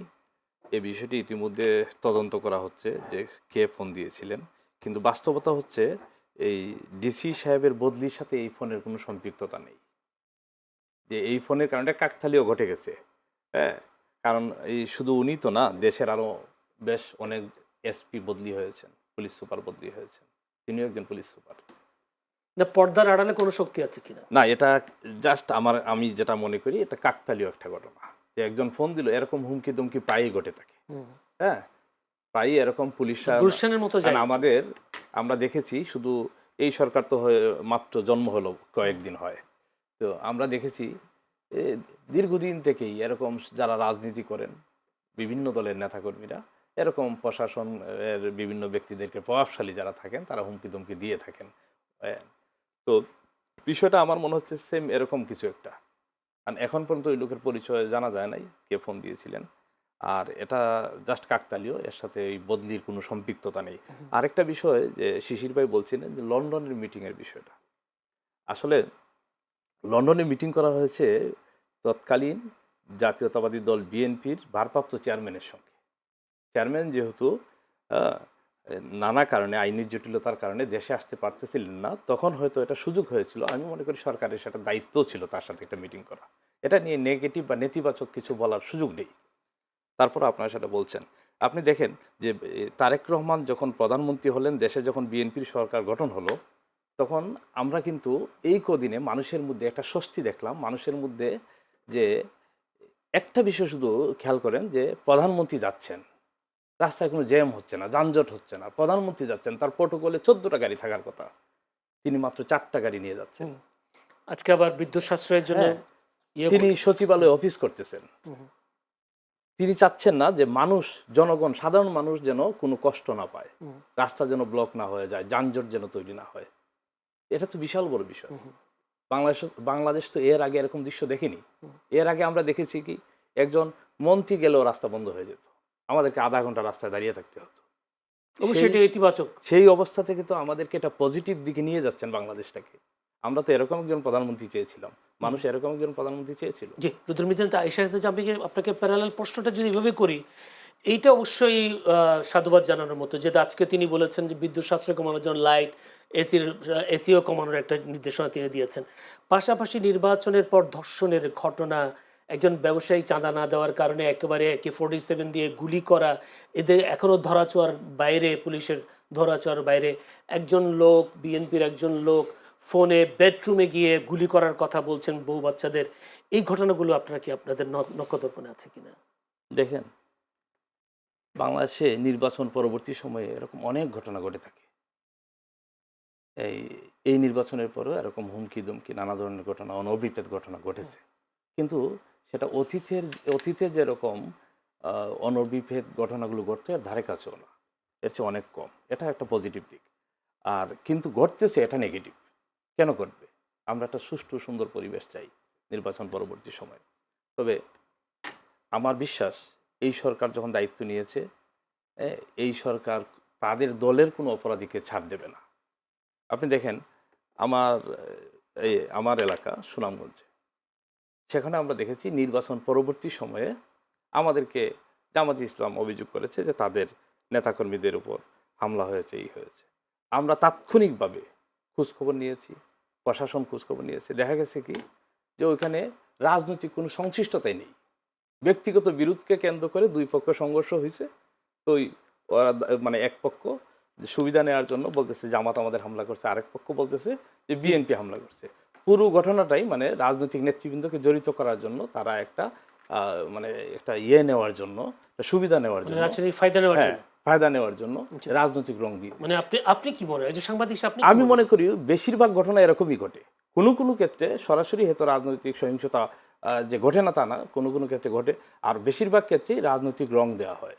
এই বিষয়টি ইতিমধ্যে তদন্ত করা হচ্ছে যে কে ফোন দিয়েছিলেন, কিন্তু বাস্তবতা হচ্ছে এই ডিসি সাহেবের বদলির সাথে এই ফোনের কোনো সম্পৃক্ততা নেই। যে এই ফোনের কারণে কাকতালীয় ঘটে গেছে, হ্যাঁ, কারণ এই শুধু উনি তো না, দেশের আরও বেশ অনেক এসপি বদলি হয়েছেন, পুলিশ সুপার বদলি হয়েছেন, তিনিও একজন পুলিশ সুপার। না পর্দার আড়ালে কোনো শক্তি আছে কিনা? না, এটা জাস্ট আমি যেটা মনে করি এটা কাকতালীয় একটা ঘটনা, যে একজন ফোন দিল, এরকম হুমকি দুমকি প্রায়ই ঘটে থাকে, হ্যাঁ, প্রায়ই এরকম পুলিশরা। গুলশানের মতো যায় আমরা দেখেছি, শুধু এই সরকার তো মাত্র জন্ম হলো কয়েকদিন হয়, তো আমরা দেখেছি দীর্ঘদিন থেকেই এরকম যারা রাজনীতি করেন, বিভিন্ন দলের নেতাকর্মীরা এরকম প্রশাসন এর বিভিন্ন ব্যক্তিদেরকে, প্রভাবশালী যারা থাকেন, তারা হুমকি দুমকি দিয়ে থাকেন। তো বিষয়টা আমার মনে হচ্ছে সেম এরকম কিছু একটা, কারণ এখন পর্যন্ত ওই লোকের পরিচয় জানা যায় নাই কে ফোন দিয়েছিলেন, আর এটা জাস্ট কাকতালীয়, এর সাথে এই বদলির কোনো সম্পৃক্ততা নেই। আরেকটা বিষয় যে শিশির ভাই বলছিলেন যে লন্ডনের মিটিংয়ের বিষয়টা, আসলে লন্ডনে মিটিং করা হয়েছে তৎকালীন জাতীয়তাবাদী দল বিএনপির ভারপ্রাপ্ত চেয়ারম্যানের সঙ্গে। চেয়ারম্যান যেহেতু নানা কারণে, আইনি জটিলতার কারণে দেশে আসতে পারতেছিলেন না, তখন হয়তো এটা সুযোগ হয়েছিল, আমি মনে করি সরকারের সেটা দায়িত্ব ছিল তার সাথে একটা মিটিং করা। এটা নিয়ে নেগেটিভ বা নেতিবাচক কিছু বলার সুযোগ নেই। তারপর আপনারা সেটা বলছেন, আপনি দেখেন যে তারেক রহমান যখন প্রধানমন্ত্রী হলেন, দেশে যখন বিএনপির সরকার গঠন হলো, তখন আমরা কিন্তু এই কদিনে মানুষের মধ্যে একটা স্বস্তি দেখলাম, মানুষের মধ্যে যে একটা বিষয় শুধু খেয়াল করেন, যে প্রধানমন্ত্রী যাচ্ছেন, রাস্তায় কোনো জ্যাম হচ্ছে না, যানজট হচ্ছে না, প্রধানমন্ত্রী যাচ্ছেন, তার প্রটোকলে 14টা গাড়ি থাকার কথা, তিনি মাত্র 4টা গাড়ি নিয়ে যাচ্ছেন। আজকে আবার বিদ্যুৎ সাশ্রয়ের জন্য তিনি সচিবালয়ে অফিস করতেছেন। তিনি চাচ্ছেন না যে মানুষ, জনগণ, সাধারণ মানুষ যেন কোনো কষ্ট না পায়, রাস্তা যেন ব্লক না হয়ে যায়, যানজট যেন তৈরি না হয়। এটা তো বিশাল বড় বিষয়। বাংলাদেশ তো এর আগে এরকম দৃশ্য দেখেনি। এর আগে আমরা দেখেছি কি, একজন মন্ত্রী গেলেও রাস্তা বন্ধ হয়ে যেত, আমাদেরকে আধা ঘন্টা রাস্তায় দাঁড়িয়ে থাকতে হতো। অবশ্যই এটা ইতিবাচক। সেই অবস্থা থেকে তো আমাদেরকে এটা পজিটিভ দিকে নিয়ে যাচ্ছেন বাংলাদেশটাকে। আমরা তো এরকম একজন প্রধানমন্ত্রী চেয়েছিলাম, মানুষ এরকম একজন প্রধানমন্ত্রী চেয়েছিল। জি, রুদ্র মিজান, এই সাথে আমি আপনাকে প্যারালাল প্রশ্নটা যদি এভাবে করি, এইটা অবশ্যই সাধুবাদ জানানোর মতো, যেটা আজকে তিনি বলেছেন যে বিদ্যুৎ সাশ্রয় কমানোর জন্য লাইট, এসিও কমানোর একটা নির্দেশনা তিনি দিয়েছেন। পাশাপাশি নির্বাচনের পর ধর্ষণের ঘটনা, একজন ব্যবসায়ী চাঁদা না দেওয়ার কারণে একেবারে AK-47 দিয়ে গুলি করা, এদের এখনও ধরাছোঁয়ার বাইরে, পুলিশের ধরাছোঁয়ার বাইরে। একজন লোক, বিএনপির একজন লোক ফোনে বেডরুমে গিয়ে গুলি করার কথা বলছেন বউ বাচ্চাদের। এই ঘটনাগুলো আপনারা কি, আপনাদের নখদর্পণে আছে কিনা? দেখেন, বাংলাদেশে নির্বাচন পরবর্তী সময়ে এরকম অনেক ঘটনা ঘটে থাকে। এই নির্বাচনের পরেও এরকম হুমকি দুমকি নানা ধরনের ঘটনা, অনভিপ্রেত ঘটনা ঘটেছে, কিন্তু সেটা অতীতে যেরকম অনভিপ্রেত ঘটনাগুলো ঘটতো, এর ধারে কাছেও না, এর চেয়ে অনেক কম। এটা একটা পজিটিভ দিক। আর কিন্তু ঘটতেছে, এটা নেগেটিভ। কেন ঘটবে? আমরা একটা সুষ্ঠু সুন্দর পরিবেশ চাই নির্বাচন পরবর্তী সময়ে। তবে আমার বিশ্বাস, এই সরকার যখন দায়িত্ব নিয়েছে, এই সরকার তাদের দলের কোনো অপরাধীকে ছাড় দেবে না। আপনি দেখেন, আমার এলাকা সুনামগঞ্জে, সেখানে আমরা দেখেছি নির্বাচন পরবর্তী সময়ে আমাদেরকে জামায়াতে ইসলাম অভিযোগ করেছে যে তাদের নেতাকর্মীদের উপর হামলা হয়েছে, এই হয়েছে। আমরা তাৎক্ষণিকভাবে খোঁজখবর নিয়েছি, প্রশাসন খোঁজখবর নিয়েছে, দেখা গেছে কি যে ওইখানে রাজনৈতিক কোনো সংশ্লিষ্টতাই নেই, ব্যক্তিগত বিরোধকে কেন্দ্র করে দুই পক্ষ সংঘর্ষ হয়েছে। তো ওরা মানে এক পক্ষ সুবিধা নেওয়ার জন্য বলতেছে জামাত আমাদের হামলা করছে, আরেক পক্ষ বলতেছে যে বিএনপি হামলা করছে। পুরো ঘটনাটাই মানে রাজনৈতিক নেতৃবৃন্দকে জড়িত করার জন্য, তারা একটা নেওয়ার জন্য, সুবিধা নেওয়ার জন্য, ফায়দা নেওয়ার জন্য রাজনৈতিক রং দিয়ে। মানে আপনি কি মনে হয় যে সাংবাদিক, আমি মনে করি বেশিরভাগ ঘটনা এরকমই ঘটে। কোনো কোনো ক্ষেত্রে সরাসরি হয়তো রাজনৈতিক সহিংসতা যে ঘটে না তা না, কোনো কোনো ক্ষেত্রে ঘটে, আর বেশিরভাগ ক্ষেত্রেই রাজনৈতিক রং দেওয়া হয়।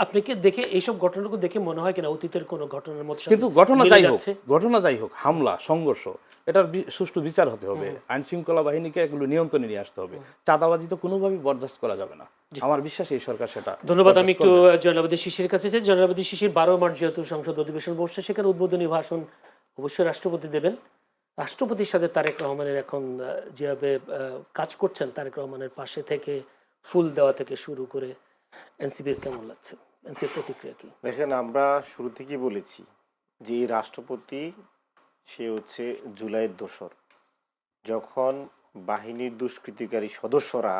আপনি কি দেখে এইসব ঘটনাগুলো দেখে মনে হয় কিনা অতীতের কোনো ঘটনার মধ্যে কিন্তু ঘটনা যাই হোক, হামলা সংঘর্ষ, এটার সুষ্ঠু বিচার হতে হবে, আইন শৃঙ্খলা বাহিনীকে এগুলো নিয়ন্ত্রণে নিয়ে আসতে হবে। চাঁদাবাজি তো কোনোভাবেই বরদাস্ত করা যাবে না। আমার বিশ্বাস এই সরকার সেটা ধন্যবাদ। আমি একটু জয়নাবাদী শিশির কাছে চাই। জয়নাবাদী শিশির 12 মার্চ যেহেতু সংসদ অধিবেশন বসছে, সেখানে উদ্বোধনী ভাষণ অবশ্যই রাষ্ট্রপতি দেবেন। রাষ্ট্রপতির সাথে তারেক রহমানের এখন যেভাবে কাজ করছেন, তারেক রহমানের পাশে থেকে ফুল দেওয়া থেকে শুরু করে এনসিপির কেমন লাগছে? এনসিপির প্রতিক্রিয়া কি? দেখেন, আমরা শুরু থেকেই বলেছি যে এই রাষ্ট্রপতি সে হচ্ছে জুলাইয়ের দোসর, যখন বাহিনীর দুষ্কৃতিকারী সদস্যরা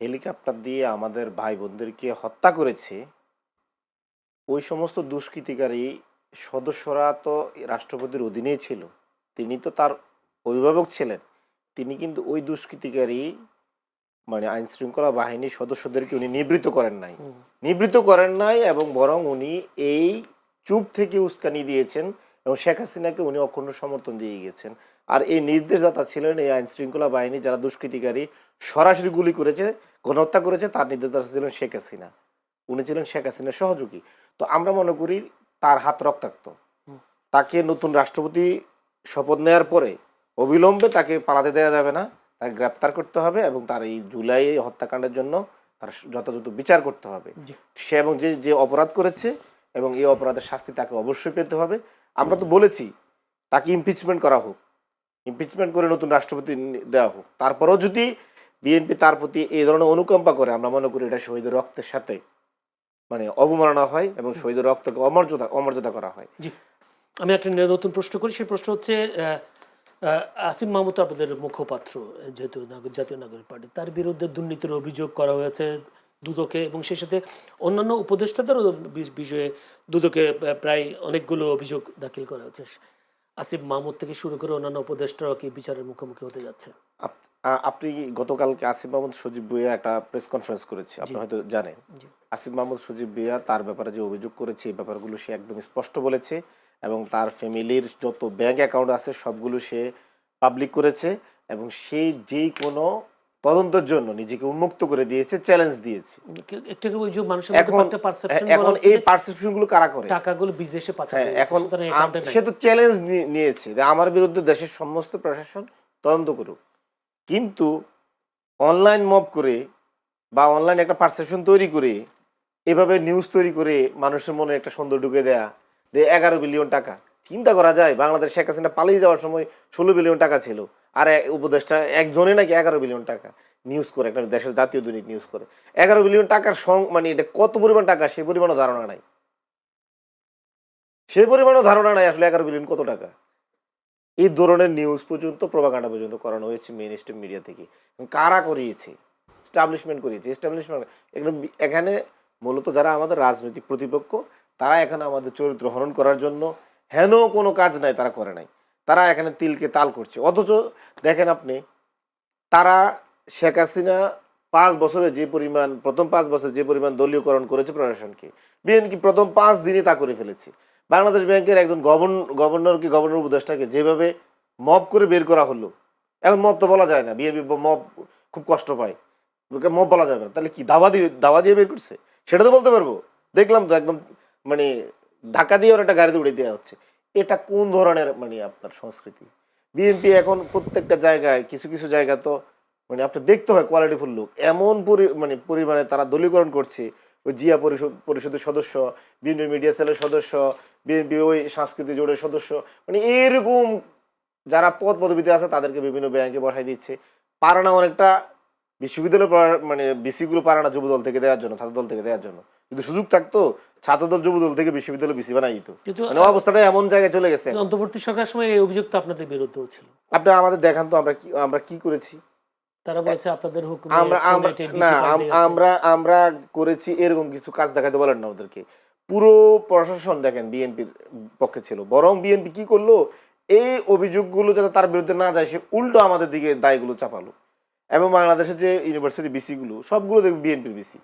হেলিকপ্টার দিয়ে আমাদের ভাই বোনদেরকে হত্যা করেছে। ওই সমস্ত দুষ্কৃতিকারী সদস্যরা তো রাষ্ট্রপতির অধীনেই ছিল, তিনি তো তার অভিভাবক ছিলেন। তিনি কিন্তু ওই দুষ্কৃতিকারী মানে আইন শৃঙ্খলা বাহিনীর সদস্যদেরকে উনি নিবৃত্ত করেন নাই এবং বরং উনি এই চুপ থেকে উস্কানি দিয়েছেন এবং শেখ হাসিনাকে উনি অখণ্ড সমর্থন দিয়ে গেছেন। আর এই নির্দেশদাতা ছিলেন এই আইন শৃঙ্খলা বাহিনী, যারা দুষ্কৃতিকারী সরাসরি গুলি করেছে, গণহত্যা করেছে, তার নির্দেশদাতা ছিলেন শেখ হাসিনা। উনি ছিলেন শেখ হাসিনার সহযোগী। তো আমরা মনে করি তার হাত রক্তাক্ত। তাকে নতুন রাষ্ট্রপতি শপথ নেওয়ার পরে অবিলম্বে তাকে পালাতে দেওয়া যাবে না, তাকে গ্রেপ্তার করতে হবে এবং তার এই জুলাই হত্যাকাণ্ডের জন্য তার যথাযথ বিচার করতে হবে। সে এবং যে যে অপরাধ করেছে এবং এই অপরাধের শাস্তি তাকে অবশ্যই পেতে হবে। আমরা তো বলেছি তাকে ইমপিচমেন্ট করা হোক, ইমপিচমেন্ট করে নতুন রাষ্ট্রপতি দেওয়া হোক। তারপরেও যদি বিএনপি তার প্রতি এই ধরনের অনুকম্পা করে, আমরা মনে করি এটা শহীদের রক্তের সাথে মানে অবমাননা হয় এবং শহীদের রক্তকে অমর্যাদা করা হয়। জি, আমি একটা নতুন প্রশ্ন করি। সেই প্রশ্ন হচ্ছে আসিফ মাহমুদ আপনাদের মুখপাত্র, যেহেতু জাতীয় নাগরিক পার্টি, তার বিরুদ্ধে দুর্নীতির অভিযোগ করা হয়েছে দুদকে এবং সেই সাথে অন্যান্য উপদেষ্টাদেরও বিষয়ে দুদকে প্রায় অনেকগুলো অভিযোগ দাখিল করা হয়েছে। আসিফ মাহমুদ থেকে শুরু করে অন্যান্য উপদেষ্টারাও কি বিচারের মুখোমুখি হতে যাচ্ছে? আপনি গতকালকে আসিফ মাহমুদ সজীব ভুঁইয়া একটা প্রেস কনফারেন্স করেছে, আপনি হয়তো জানেন। আসিফ মাহমুদ সজীব ভুঁইয়া তার ব্যাপারে যে অভিযোগ করেছে এই ব্যাপারগুলো সে একদম স্পষ্ট বলেছে এবং তার ফ্যামিলির যত ব্যাংক অ্যাকাউন্ট আছে সবগুলো সে পাবলিক করেছে এবং সে যেই কোনো তদন্তের জন্য নিজেকে উন্মুক্ত করে দিয়েছে, চ্যালেঞ্জ দিয়েছে। একটা অভিযোগ মানুষের এখন এই পারসেপশন গুলো কারা করে? টাকাগুলো বিদেশে পাচার হচ্ছে। এখন সে তো চ্যালেঞ্জ নিয়েছে যে আমার বিরুদ্ধে দেশের সমস্ত প্রশাসন তদন্ত করুক, কিন্তু অনলাইন মব করে বা অনলাইন একটা পারসেপশন তৈরি করে এভাবে নিউজ তৈরি করে মানুষের মনে একটা সন্দেহ ঢুকে দেয়া যে 11 বিলিয়ন টাকা। চিন্তা করা যায়, বাংলাদেশ শেখ হাসিনা পালিয়ে যাওয়ার সময় 16 বিলিয়ন টাকা ছিল, আর উপদেষ্টা একজনে নাকি 11 বিলিয়ন টাকা নিউজ করে, একটা দেশের জাতীয় দৈনিক নিউজ করে 11 বিলিয়ন টাকার মানে এটা কত পরিমাণ টাকা সে পরিমাণও ধারণা নাই, আসলে 11 বিলিয়ন কত টাকা। এই ধরনের নিউজ পর্যন্ত, প্রোপাগান্ডা পর্যন্ত করানো হয়েছে মেইন স্ট্রিম মিডিয়া থেকে। কারা করিয়েছে? এস্টাবলিশমেন্ট করিয়েছে। এখানে মূলত যারা আমাদের রাজনৈতিক প্রতিপক্ষ, তারা এখানে আমাদের চরিত্র হনন করার জন্য হেন কোনো কাজ নাই, তারা করে নাই। তারা এখানে তিলকে তাল করছে। অথচ দেখেন আপনি, তারা শেখ হাসিনা 5 বছরে যে পরিমাণ, প্রথম 5 বছর যে পরিমাণ দলীয়করণ করেছে প্রশাসনকে, বিএনপি প্রথম 5 দিনই তা করে ফেলেছে। বাংলাদেশ ব্যাংকের একজন গভর্নর উপদেষ্টাকে যেভাবে মব করে বের করা হলো, এখন মব তো বলা যায় না, বিএনপি মব খুব কষ্ট পায়, মব বলা যাবে না, তাহলে কি দাওয়া দিয়ে বের করছে সেটা তো বলতে পারবো। দেখলাম তো একদম মানে ধাক্কা দিয়ে ওর একটা গাড়িতে উড়ে দেওয়া হচ্ছে। এটা কোন ধরনের মানে আপনার সংস্কৃতি? বিএনপি এখন প্রত্যেকটা জায়গায়, কিছু কিছু জায়গা তো মানে আপনার দেখতে হয় কোয়ালিটিফুল লোক, এমন পরিমাণে তারা দলীয়করণ করছে। ওই জিয়া পরিষদের সদস্য, বিএনপি মিডিয়া সেলের সদস্য, বিএনপি ওই সাংস্কৃতিক জোটের সদস্য, মানে এরকম যারা পদবিতে আছে তাদেরকে বিভিন্ন ব্যাংকে বসাই দিচ্ছে। পারে না অনেকটা বিশ্ববিদ্যালয় মানে বিসিগুলো পারে না যুবদল থেকে দেওয়ার জন্য, ছাত্রদল থেকে দেওয়ার জন্য। যদি সুযোগ থাকতো ছাত্রদল যুবদল থেকে বিশ্ববিদ্যালয় বিসি বানাই দিত। মানে অবস্থাটা এমন জায়গায় চলে গেছে। অন্তর্বর্তী সরকারের সময় এই অভিযোগ তো আপনাদের বিরুদ্ধেও ছিল। আপনি আমাদের দেখান তো আমরা কি করেছি। তারা বলছে আপনাদের হুকুমে আমরা করেছি এরকম কিছু কাজ দেখাতে বলেন না ওদেরকে। পুরো প্রশাসন দেখেন বিএনপির পক্ষে ছিল, বরং বিএনপি কি করলো, এই অভিযোগগুলো যাতে তার বিরুদ্ধে না যায় সে উল্টো আমাদের দিকে দায়গুলো চাপালো। এবং বাংলাদেশের যে ইউনিভার্সিটি বিসিগুলো সবগুলো দেখবেন বিএনপির বিসি,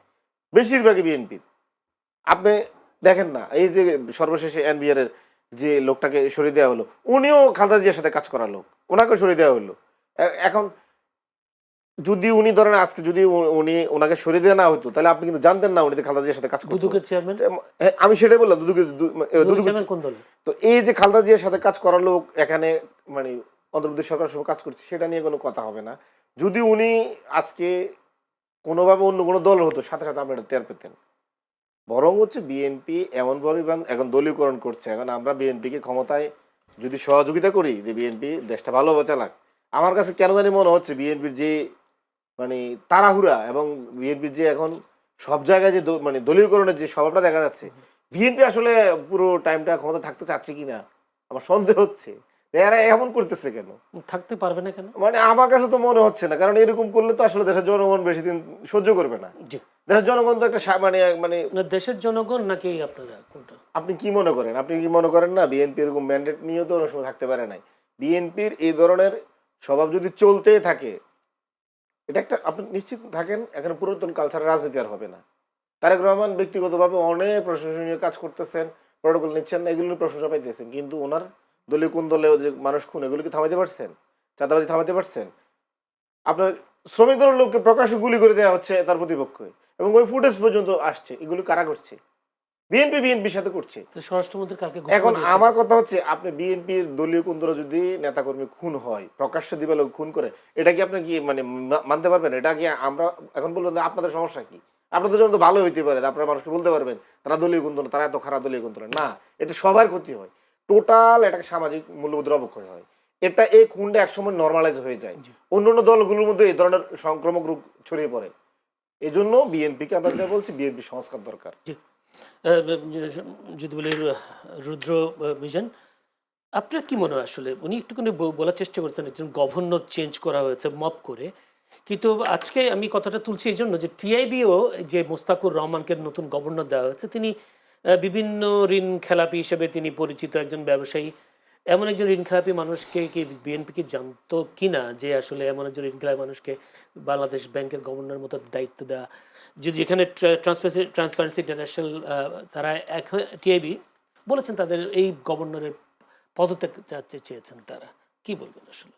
বেশিরভাগই বিএনপির। আপনি দেখেন না, এই যে সর্বশেষে এনবিআর এর যে লোকটাকে সরিয়ে দেওয়া হলো, উনিও খালেদা জিয়ার সাথে কাজ করা লোক, ওনাকে সরিয়ে দেওয়া হলো। এখন যদি উনি ধরেন আজকে যদি উনি ওনাকে সরিয়ে দেওয়া না হতো তাহলে আপনি কিন্তু জানতেন না উনি তো খালেদা জিয়ার সাথে কাজ করতো। দুদকের চেয়ারম্যান, হ্যাঁ, আমি সেটাই বললাম দুদকের দুদুকে চেয়ারম্যান কোন দলে? তো এই যে খালেদা জিয়ার সাথে কাজ করার লোক এখানে মানে অন্তর্বর্তী সরকারের সময় কাজ করছে সেটা নিয়ে কোনো কথা হবে না। যদি উনি আজকে কোনোভাবে অন্য কোনো দল হতো সাথে সাথে আপনি এটা টের পেতেন। বরং হচ্ছে বিএনপি এমন পরিমাণ এখন দলীয়করণ করছে, এখন আমরা বিএনপিকে ক্ষমতায় যদি সহযোগিতা করি যে বিএনপি দেশটা ভালোভাবে চালাক, আমার কাছে কেন জানি মনে হচ্ছে বিএনপির যে মানে তাড়াহুড়া এবং বিএনপির যে এখন সব জায়গায় যে মানে দলীয়করণের যে স্বভাবটা দেখা যাচ্ছে, বিএনপি আসলে পুরো টাইমটা ক্ষমতা থাকতে চাচ্ছে কিনা আমার সন্দেহ হচ্ছে। এরা এমন করতেছে কেন? থাকতে পারবে না কেন? মানে আমার কাছে তো মনে হচ্ছে না, কারণ এরকম করলে তো আসলে দেশের জনগণ বেশি দিন সহ্য করবে না। জি, দেশের জনগণ তো একটা মানে মানে না দেশের জনগণ নাকি আপনারা কোনটা? আপনি কি মনে করেন? আপনি কি মনে করেন না বিএনপি এরকম ম্যান্ডেট নিয়েও তো অনেক সময় থাকতে পারে নাই? বিএনপির এই ধরনের স্বভাব যদি চলতেই থাকে, এটা একটা আপনি নিশ্চিত থাকেন এখানে পুরাতন কালচারের রাজনীতি আর হবে না। তারেক রহমান ব্যক্তিগতভাবে অনেক প্রশাসনীয় কাজ করতেছেন, প্রটোকল নিচ্ছেন না, এগুলোর প্রশংসা পাইতেছেন, কিন্তু ওনার দলীয় কোন দলে যে মানুষ খুন এগুলো কি থামাইতে পারছেন? চাঁদাবাজি থামাইতে পারছেন? আপনার শ্রমিক দলের লোককে প্রকাশ্যে গুলি করে দেওয়া হচ্ছে তার প্রতিপক্ষে, এবং ওই ফুটেজ পর্যন্ত আসছে, এগুলো কারা করছে? বিএনপির সাথে করছে। তো স্বরাষ্ট্রমন্ত্রী কালকে ঘোষণা এখন দিয়েছেন। আমার কথা হচ্ছে আপনি বিএনপির দলীয় কোন্দল যদি নেতাকর্মী খুন হয়, প্রকাশ্য দিবা লোক খুন করে, এটা কি আপনি কি মানে মানতে পারবেন? এটা কি আমরা এখন বলবেন যে আপনাদের সমস্যা কি? আপনাদের জন্য তো ভালো হইতে পারে, আপনারা মানুষকে বলতে পারবেন তারা দলীয় কোন্দল, তারা এত খারাপ দলীয় কোন্দল না, এটা সবার ক্ষতি হয়, টোটাল এটা সামাজিক মূল্যবোধের অবক্ষয় হয়। এটা এই খুনটা একসময় নর্মালাইজ হয়ে যায়, অন্য অন্য দলগুলোর মধ্যে এই ধরনের সংক্রামক রূপ ছড়িয়ে পড়ে। এই জন্য বিএনপিকে আমরা যেটা বলছি বিএনপি সংস্কার দরকার। জি, যদি বলি রুদ্র মিজান, আপনার কি মনে হয় আসলে উনি একটুখানি বলার চেষ্টা করছেন একজন গভর্নর চেঞ্জ করা হয়েছে মপ করে, কিন্তু আজকে আমি কথাটা তুলছি এই জন্য যে টিআইবিও যে মোস্তাকুর রহমানকে নতুন গভর্নর দেওয়া হয়েছে, তিনি বিভিন্ন ঋণ খেলাপি হিসেবে তিনি পরিচিত একজন ব্যবসায়ী। এমন একজন ঋণ খেলাপি মানুষকে কি বিএনপি কি জানতো কিনা যে আসলে এমন একজন ঋণ খেলাপি মানুষকে বাংলাদেশ ব্যাংকের গভর্নর মতো দায়িত্ব দেওয়া, যদি এখানে ট্রান্সপারেন্সি ইন্টারন্যাশনাল তারা টিআইবি বলেছেন তাদের এই গভর্নরের পদত্যাগ চেয়েছেন, তারা কি বলবেন আসলে?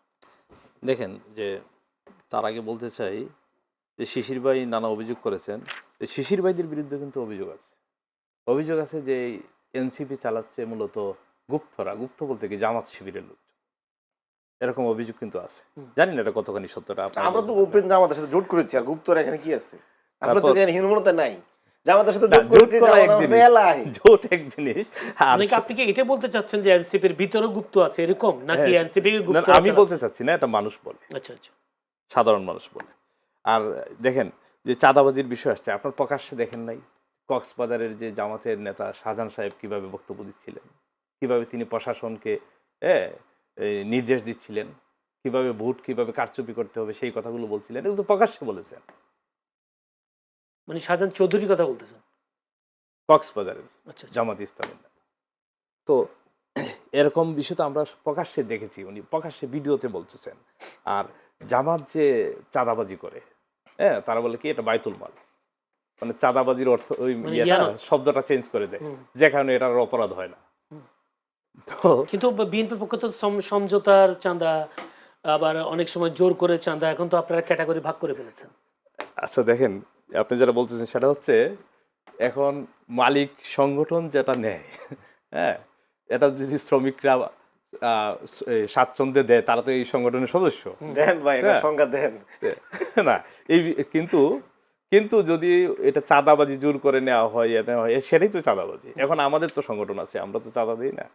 দেখেন যে তার আগে বলতে চাই যে শিশির ভাই নানা অভিযোগ করেছেন, শিশির ভাইদের বিরুদ্ধে কিন্তু অভিযোগ আছে যে এনসিপি চালাচ্ছে মূলত গুপ্তরা, গুপ্ত বলতে কি জামাত শিবিরের লোক, এরকম অভিযোগ কিন্তু আছে। জানি না এটা কতখানি সত্যটা। আমরা তো ওপেন জামাতের সাথে জোট করেছি, আর গুপ্তরা এখানে কি আছে? আমরা তো এখানে হীনমন্যতা নাই, জামাতের সাথে জোট করেছি, জোট এক জিনিস। আপনি কি এটা বলতে চাচ্ছেন যে এনসিপির ভিতরে গুপ্ত আছে এরকম, নাকি এনসিপি গুপ্ত? আমি বলতে চাচ্ছি না, এটা মানুষ বলে, আচ্ছা আচ্ছা, সাধারণ মানুষ বলে। আর দেখেন যে চাঁদাবাজির বিষয় আসছে, আপনার প্রকাশ্যে দেখেন নাই কক্সবাজারের যে জামাতের নেতা শাহজাহান সাহেব কিভাবে বক্তব্য দিচ্ছিলেন, কিভাবে তিনি প্রশাসনকে নির্দেশ দিচ্ছিলেন, কিভাবে ভোট কিভাবে কারচুপি করতে হবে সেই কথাগুলো বলছিলেন, এগুলো তো প্রকাশ্যে বলেছেন। মানে শাহজাহান চৌধুরীর কথা বলতেছেন কক্সবাজারের আচ্ছা জামাত ইসলামের নেতা। তো এরকম বিষয় তো আমরা প্রকাশ্যে দেখেছি, উনি প্রকাশ্যে ভিডিওতে বলতেছেন। আর জামাত যে চাঁদাবাজি করে, তারা বলে কি এটা বাইতুল মাল, মানে চাঁদাবাজির অর্থ ওই শব্দটা চেঞ্জ করে দেয়, যে কারণে এটার অপরাধ হয় না। তো কিন্তু বিএনপির পক্ষ তো সমঝোতার চাঁদা, আবার অনেক সময় জোর করে চাঁদা, এখন তো আপনারা ক্যাটাগরি ভাগ করে ফেলেছেন। আচ্ছা দেখেন, আপনি যেটা বলতেছেন সেটা হচ্ছে এখন মালিক সংগঠন যেটা নেয়, এটা যদি শ্রমিকরা স্বাচ্ছন্দ্যে দেয়, তারা তো এই সংগঠনের সদস্য দেন ভাই, সংজ্ঞা দেন না। এই কিন্তু যদি এটা চাঁদাবাজি জোর করে নেওয়া হয়, সেটাই তো চাঁদাবাজি। এখন আমাদের তো সংগঠন আছে, আমরা তো চাঁদা দিই না,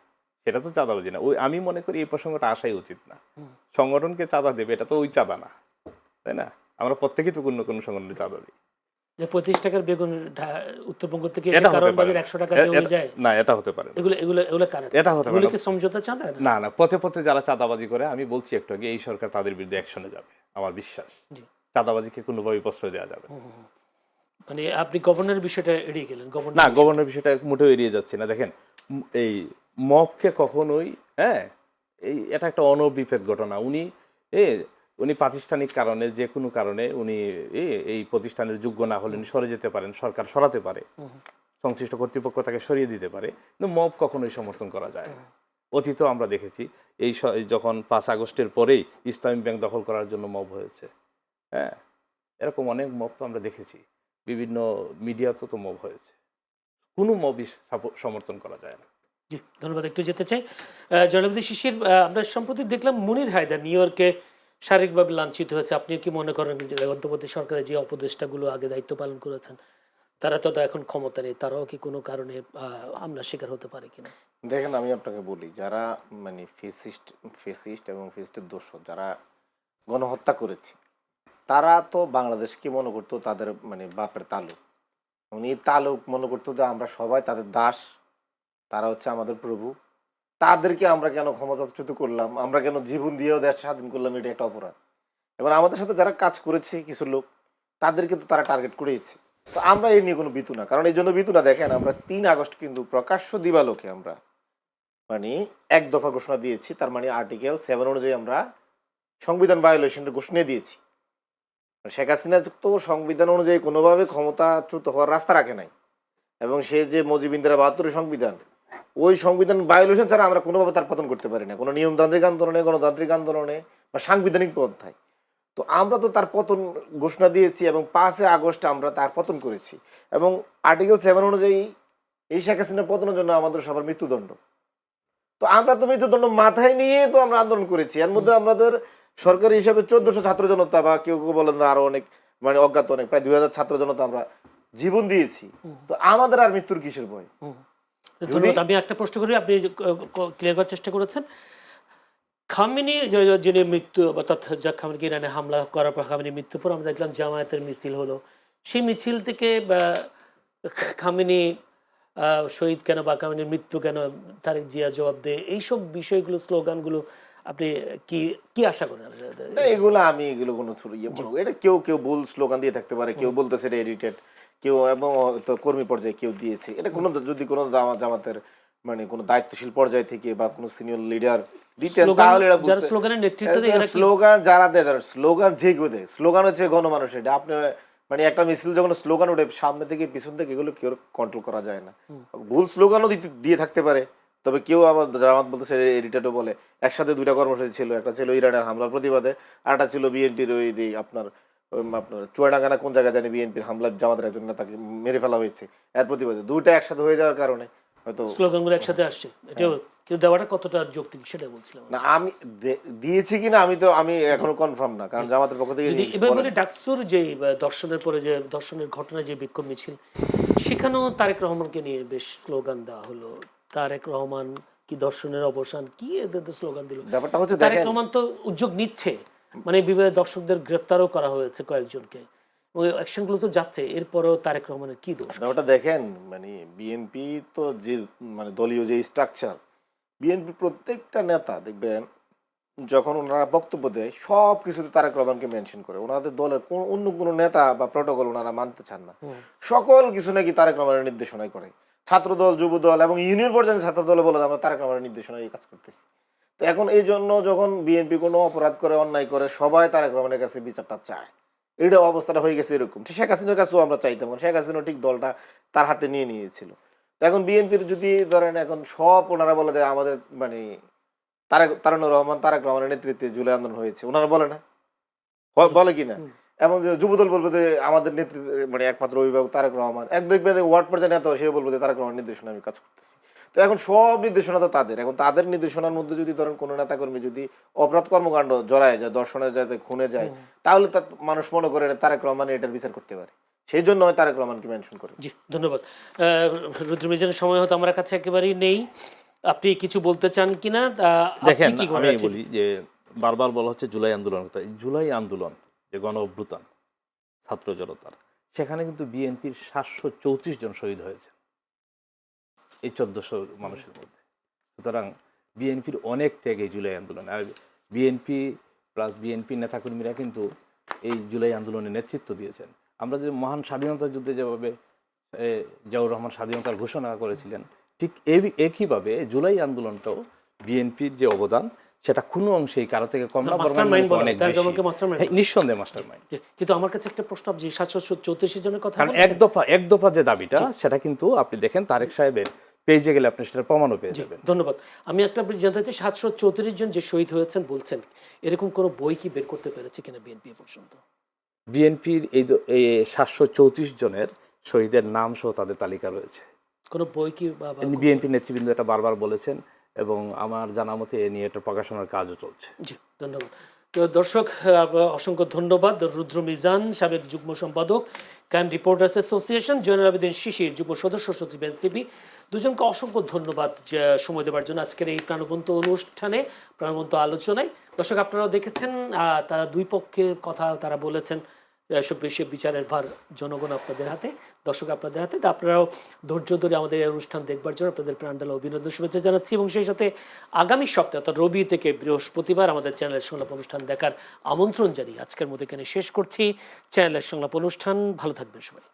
সেটা তো চাঁদাবাজি না। ওই আমি মনে করি এই প্রসঙ্গটা আসাই উচিত না। সংগঠনকে চাঁদা দেবে, এটা তো ওই চাঁদা না, তাই না? আমরা প্রত্যেকেই তো কোনো কোনো সংগঠনে চাঁদা দিই। যে 25 টাকার বেগুন উত্তরবঙ্গ থেকে এসে কারণ বাজার 100 টাকা হয়ে যায় না, এটা হতে পারে। এগুলো কারা? এটা হতে পারে কি সমঝোতা চাঁদা? না না, পথে পথে যারা চাঁদাবাজি করে, আমি বলছি একটু আগে, এই সরকার তাদের বিরুদ্ধে অ্যাকশনে যাবে, আমার বিশ্বাস। চাঁদাবাজিকে কোনোভাবেই প্রশ্রয় দেওয়া যাবে মানে আপনি গভর্নরের বিষয়টা এড়িয়ে গেলেন। না, গভর্নর বিষয়টা মোটেও এড়িয়ে যাচ্ছে না। দেখেন এই মবকে কখনোই, এটা একটা অনভিপ্রেত ঘটনা। উনি প্রাতিষ্ঠানিক কারণে, যে কোনো কারণে উনি এই প্রতিষ্ঠানের যোগ্য না হলে উনি সরে যেতে পারেন, সরকার সরাতে পারে, সংশ্লিষ্ট কর্তৃপক্ষ তাকে সরিয়ে দিতে পারে, কিন্তু মব কখনোই সমর্থন করা যায় না। অতীতেও আমরা দেখেছি, যখন 5 আগস্টের পরেই ইসলামী ব্যাংক দখল করার জন্য মব হয়েছে, হ্যাঁ, এরকম অনেক মব তো আমরা দেখেছি, বিভিন্ন মিডিয়াতে তো মব হয়েছে, কোনো মবই সমর্থন করা যায় না। জি, ধন্যবাদ। একটু যেতে চাই জনবিধি শিশির, আমরা সম্প্রতি দেখলাম মুনির হায়দার নিউ ইয়র্কে শারীরিকভাবে লাঞ্ছিত হয়েছে। আপনি কি মনে করেন যে অন্তর্বর্তী সরকারের যে উপদেষ্টাগুলো আগে দায়িত্ব পালন করেছেন তারা তো এখন ক্ষমতা নেই, তারাও কি কোনো কারণে হামলার শিকার হতে পারে কিনা? দেখেন, আমি আপনাকে বলি, যারা মানে ফেসিস্ট এবং ফেসিস্টের দোষর, যারা গণহত্যা করেছে, তারা তো বাংলাদেশকে মনে করতো তাদের মানে বাপের তালুক। উনি তালুক মনে করতো যে আমরা সবাই তাদের দাস, তারা হচ্ছে আমাদের প্রভু। তাদেরকে আমরা কেন ক্ষমতাচ্যুত করলাম, আমরা কেন জীবন দিয়েও দেশ স্বাধীন করলাম, এটা একটা অপরাধ। এবার আমাদের সাথে যারা কাজ করেছে কিছু লোক, তাদেরকে তো তারা টার্গেট করেছে। তো আমরা এই নিয়ে কোনো বিতু না, কারণ এই জন্য বিতু না, দেখেন আমরা ৩ আগস্ট কিন্তু প্রকাশ্য দিবালোকে আমরা মানে এক দফা ঘোষণা দিয়েছি। তার মানে আর্টিকেল 7 অনুযায়ী আমরা সংবিধান ভায়োলেশনের ঘোষণা দিয়েছি। শেখ হাসিনা তো সংবিধান অনুযায়ী কোনোভাবে ক্ষমতাচ্যুত হওয়ার রাস্তা রাখে নাই, এবং সে যে মুজিব ইন্দিরা ৭২ সংবিধান, ওই সংবিধান ভায়োলেশন ছাড়া আমরা কোনোভাবে তার পতন করতে পারি না, কোনো নিয়মতান্ত্রিক আন্দোলনে, গণতান্ত্রিক আন্দোলনে বা সাংবিধানিক পন্থায়। তো আমরা তো তার পতন ঘোষণা দিয়েছি এবং 5 আগস্ট আমরা তার পতন করেছি। এবং আর্টিকেল 7 অনুযায়ী এই শেখ হাসিনার পতনের জন্য আমাদের সবার মৃত্যুদণ্ড। তো আমরা তো মৃত্যুদণ্ড মাথায় নিয়ে তো আমরা আন্দোলন করেছি। এর মধ্যে আমাদের সরকারি হিসাবে ১৪০০ ছাত্র জনতা, বা কেউ কেউ বলেন না আরো অনেক, মানে অজ্ঞাত অনেক, প্রায় ২০০০ ছাত্র জনতা আমরা জীবন দিয়েছি। তো আমাদের আর মৃত্যুর কিসের ভয়? ধন্যবাদ। আমি একটা প্রশ্ন করি, আপনি ক্লিয়ার করার চেষ্টা করেছেন। খামেনি যিনি মৃত্যু, অর্থাৎ খামেনি ইরানে হামলা করার পর খামেনি মৃত্যুর পর আমরা দেখলাম জামায়াতের মিছিল হলো। সেই মিছিল থেকে খামেনি শহীদ কেন বা খামেনির মৃত্যু কেন, তারেক জিয়া জবাব দেয়, এইসব বিষয়গুলো, স্লোগানগুলো আপনি কি কি আশা করেন? না, এগুলো আমি এগুলো কোনো এটা কেউ কেউ ভুল স্লোগান দিয়ে থাকতে পারে, কেউ বলতেছে এটা এডিটেড, কেউ এবং তো কর্মী পর্যায়ে কেউ দিয়েছে। এটা কোনো যদি কোনো জামাতের মানে কোনো দায়িত্বশীল পর্যায় থেকে বা কোনো সিনিয়র লিডার দিতেন, তাহলে এটা যারা স্লোগানের নেতৃত্ব দেয়, স্লোগান যারা দেয়, স্লোগান যে কেউ দেয়, স্লোগান হচ্ছে গণমানুষের। এটা আপনি মানে একটা মিছিল যখন স্লোগান ওঠে সামনে থেকে পিছন থেকে, এগুলো কেউ কন্ট্রোল করা যায় না। ভুল স্লোগানও দিয়ে থাকতে পারে। তবে কেউ আবার জামাত বলতেছে, এডিটেডও বলে, একসাথে 2টা কর্মসূচি ছিল, একটা ছিল ইরানের হামলার প্রতিবাদে, আর একটা ছিল বিএনপির ওই আপনার চুয়াডাঙ্গানা কোন জায়গায় জানি বিএনপির হামলার জামাতের একজন নেতাকে মেরে ফেলা হয়েছে, এর প্রতিবাদে। 2টা একসাথে হয়ে যাওয়ার কারণে হয়তো স্লোগানগুলো একসাথে আসছে। এটাও কেউ দেওয়াটা কতটা যৌক্তিক সেটা বলছিলাম না। আমি দিয়েছি কিনা আমি এখনো কনফার্ম না, কারণ জামাতের পক্ষ থেকে যদি এবার বলে ডাকসুর যে দর্শনের পরে যে দর্শনের ঘটনায় যে বিক্ষোভ মিছিল, সেখানেও তারেক রহমানকে নিয়ে বেশ স্লোগান দেওয়া হলো। তারেক রহমান কি দর্শনের অবসান, কি এদের স্লোগান দিল। ব্যাপারটা হচ্ছে, তারেক দেখেন, রহমান তো উদ্যোগ নিচ্ছে, মানে বিভাগে দর্শকদের গ্রেফতারও করা হয়েছে কয়েকজনকে, ওই অ্যাকশনগুলো তো যাচ্ছে, এরপরেও তারেক রহমানের কি দোষ? ব্যাপারটা দেখেন, মানে বিএনপি তো যে মানে দলীয় যে স্ট্রাকচার, বিএনপি প্রত্যেকটা নেতা দেখবেন যখন ওনারা বক্তব্য দেয় সব কিছুতে তারেক রহমানকে মেনশন করে। ওনাদের দলের অন্য কোনো নেতা বা প্রটোকল ওনারা মানতে চান না, সকল কিছু নাকি তারেক রহমানের নির্দেশনায় করে। ছাত্রদল, যুবদল এবং ইউনিয়ন পর্যায়ে ছাত্রদলে বলে আমরা তারেক রহমানের নির্দেশনায় এই কাজ করতেছি। তো এখন এই জন্য যখন বিএনপি কোনো অপরাধ করে, অন্যায় করে, সবাই তারেক রহমানের কাছে বিচারটা চায়। এটা অবস্থাটা হয়ে গেছে এরকম। শেখ হাসিনার কাছেও আমরা চাইতাম, শেখ হাসিনা ঠিক দলটা তার হাতে নিয়ে নিয়েছিল। তো এখন বিএনপির যদি ধরেন এখন সব ওনারা বলে দেয় আমাদের মানে তারেক রহমানের নেতৃত্বে জুলাই আন্দোলন হয়েছে, ওনারা বলে না, বলে কিনা? এবং যুবদল বলবে যে আমাদের নেতৃত্ব মানে একমাত্র অভিভাবক তারেক রহমান, এক দেখবে ওয়ার্ড পর্যায়ে নেতা সে বলবে যে তারেক রহমান নির্দেশনা আমি কাজ করতেছি। তো এখন সব নির্দেশনা তো তাদের। এখন তাদের নির্দেশনার মধ্যে যদি ধরেন কোনো নেতাকর্মী যদি অপরাধ কর্মকাণ্ড জড়ায় যায়, দর্শনে যাতে খুনে যায়, তাহলে তার মানুষ মনে করে তারেক রহমান এটার বিচার করতে পারে, সেই জন্য তারেক রহমানকে মেনশন করে। জি, ধন্যবাদ। রুদ্র মিজানের সময় হয়তো আমার কাছে একেবারেই নেই, আপনি কিছু বলতে চান কিনা? দেখেন, আমি বলি যে বারবার বলা হচ্ছে জুলাই আন্দোলন কথা। জুলাই আন্দোলন যে গণ অভ্যুত্থান ছাত্র জনতার, সেখানে কিন্তু বিএনপির 734 জন শহীদ হয়েছে এই 1400 মানুষের মধ্যে। সুতরাং বিএনপির অনেক ত্যাগ এই জুলাই আন্দোলন। আর বিএনপি প্লাস বিএনপি নেতাকর্মীরা কিন্তু এই জুলাই আন্দোলনে নেতৃত্ব দিয়েছেন। আমরা যে মহান স্বাধীনতা যুদ্ধে যেভাবে জিয়াউর রহমান স্বাধীনতার ঘোষণা করেছিলেন, ঠিক একইভাবে জুলাই আন্দোলনটাও বিএনপির যে অবদান, সেটা কোনো অংশেই কারো থেকে কম না, অনেক বেশি। নিঃসন্দেহে মাস্টারমাইন্ড। কিন্তু আমার কাছে একটা প্রশ্ন, আপনি 734 জনের কথা কারণ এক দফা যে দাবিটা, সেটা কিন্তু আপনি দেখেন তারেক সাহেবের পেজে গেলে আপনি সেটা প্রমাণও পেয়ে যাবেন। ধন্যবাদ। আমি একটা জানতে চাই, 734 জন যে শহীদ হয়েছেন বলছেন, এরকম কোনো বই কি বের করতে পেরেছে কিনা বিএনপি পর্যন্ত? বিএনপির এই 734 জনের শহীদের নাম সহ তাদের তালিকা রয়েছে। কোনো বই কি বিএনপি নেতৃবৃন্দ এটা বারবার বলেছেন এবং আমার জানা মতে এ নিয়ে এটা প্রকাশনার কাজও চলছে। জি, ধন্যবাদ। তো দর্শক, অসংখ্য ধন্যবাদ। রুদ্র মিজান, সাবেক যুগ্ম সম্পাদক, crime reporters association, Zainul Abedin Shishir, যুগ্ম সদস্য সচিব এনসিবি, দুজনকে অসংখ্য ধন্যবাদ যে সময় দেওয়ার জন্য আজকের এই প্রাণবন্ত অনুষ্ঠানে, প্রাণবন্ত আলোচনায়। দর্শক, আপনারাও দেখেছেন তারা দুই পক্ষের কথা তারা বলেছেন। সব বেশি বিচারের ভার জনগণ আপনাদের হাতে, দর্শক আপনাদের হাতে। তা আপনারাও ধৈর্য ধরে আমাদের এই অনুষ্ঠান দেখবার জন্য আপনাদের প্রাণঢাল অভিনন্দন, শুভেচ্ছা জানাচ্ছি এবং সেই সাথে আগামী সপ্তাহে অর্থাৎ রবি থেকে বৃহস্পতিবার আমাদের চ্যানেলের সংলাপ অনুষ্ঠান দেখার আমন্ত্রণ জানিয়ে আজকের মতো এখানে শেষ করছি চ্যানেলের সংলাপ অনুষ্ঠান। ভালো থাকবেন সবাই।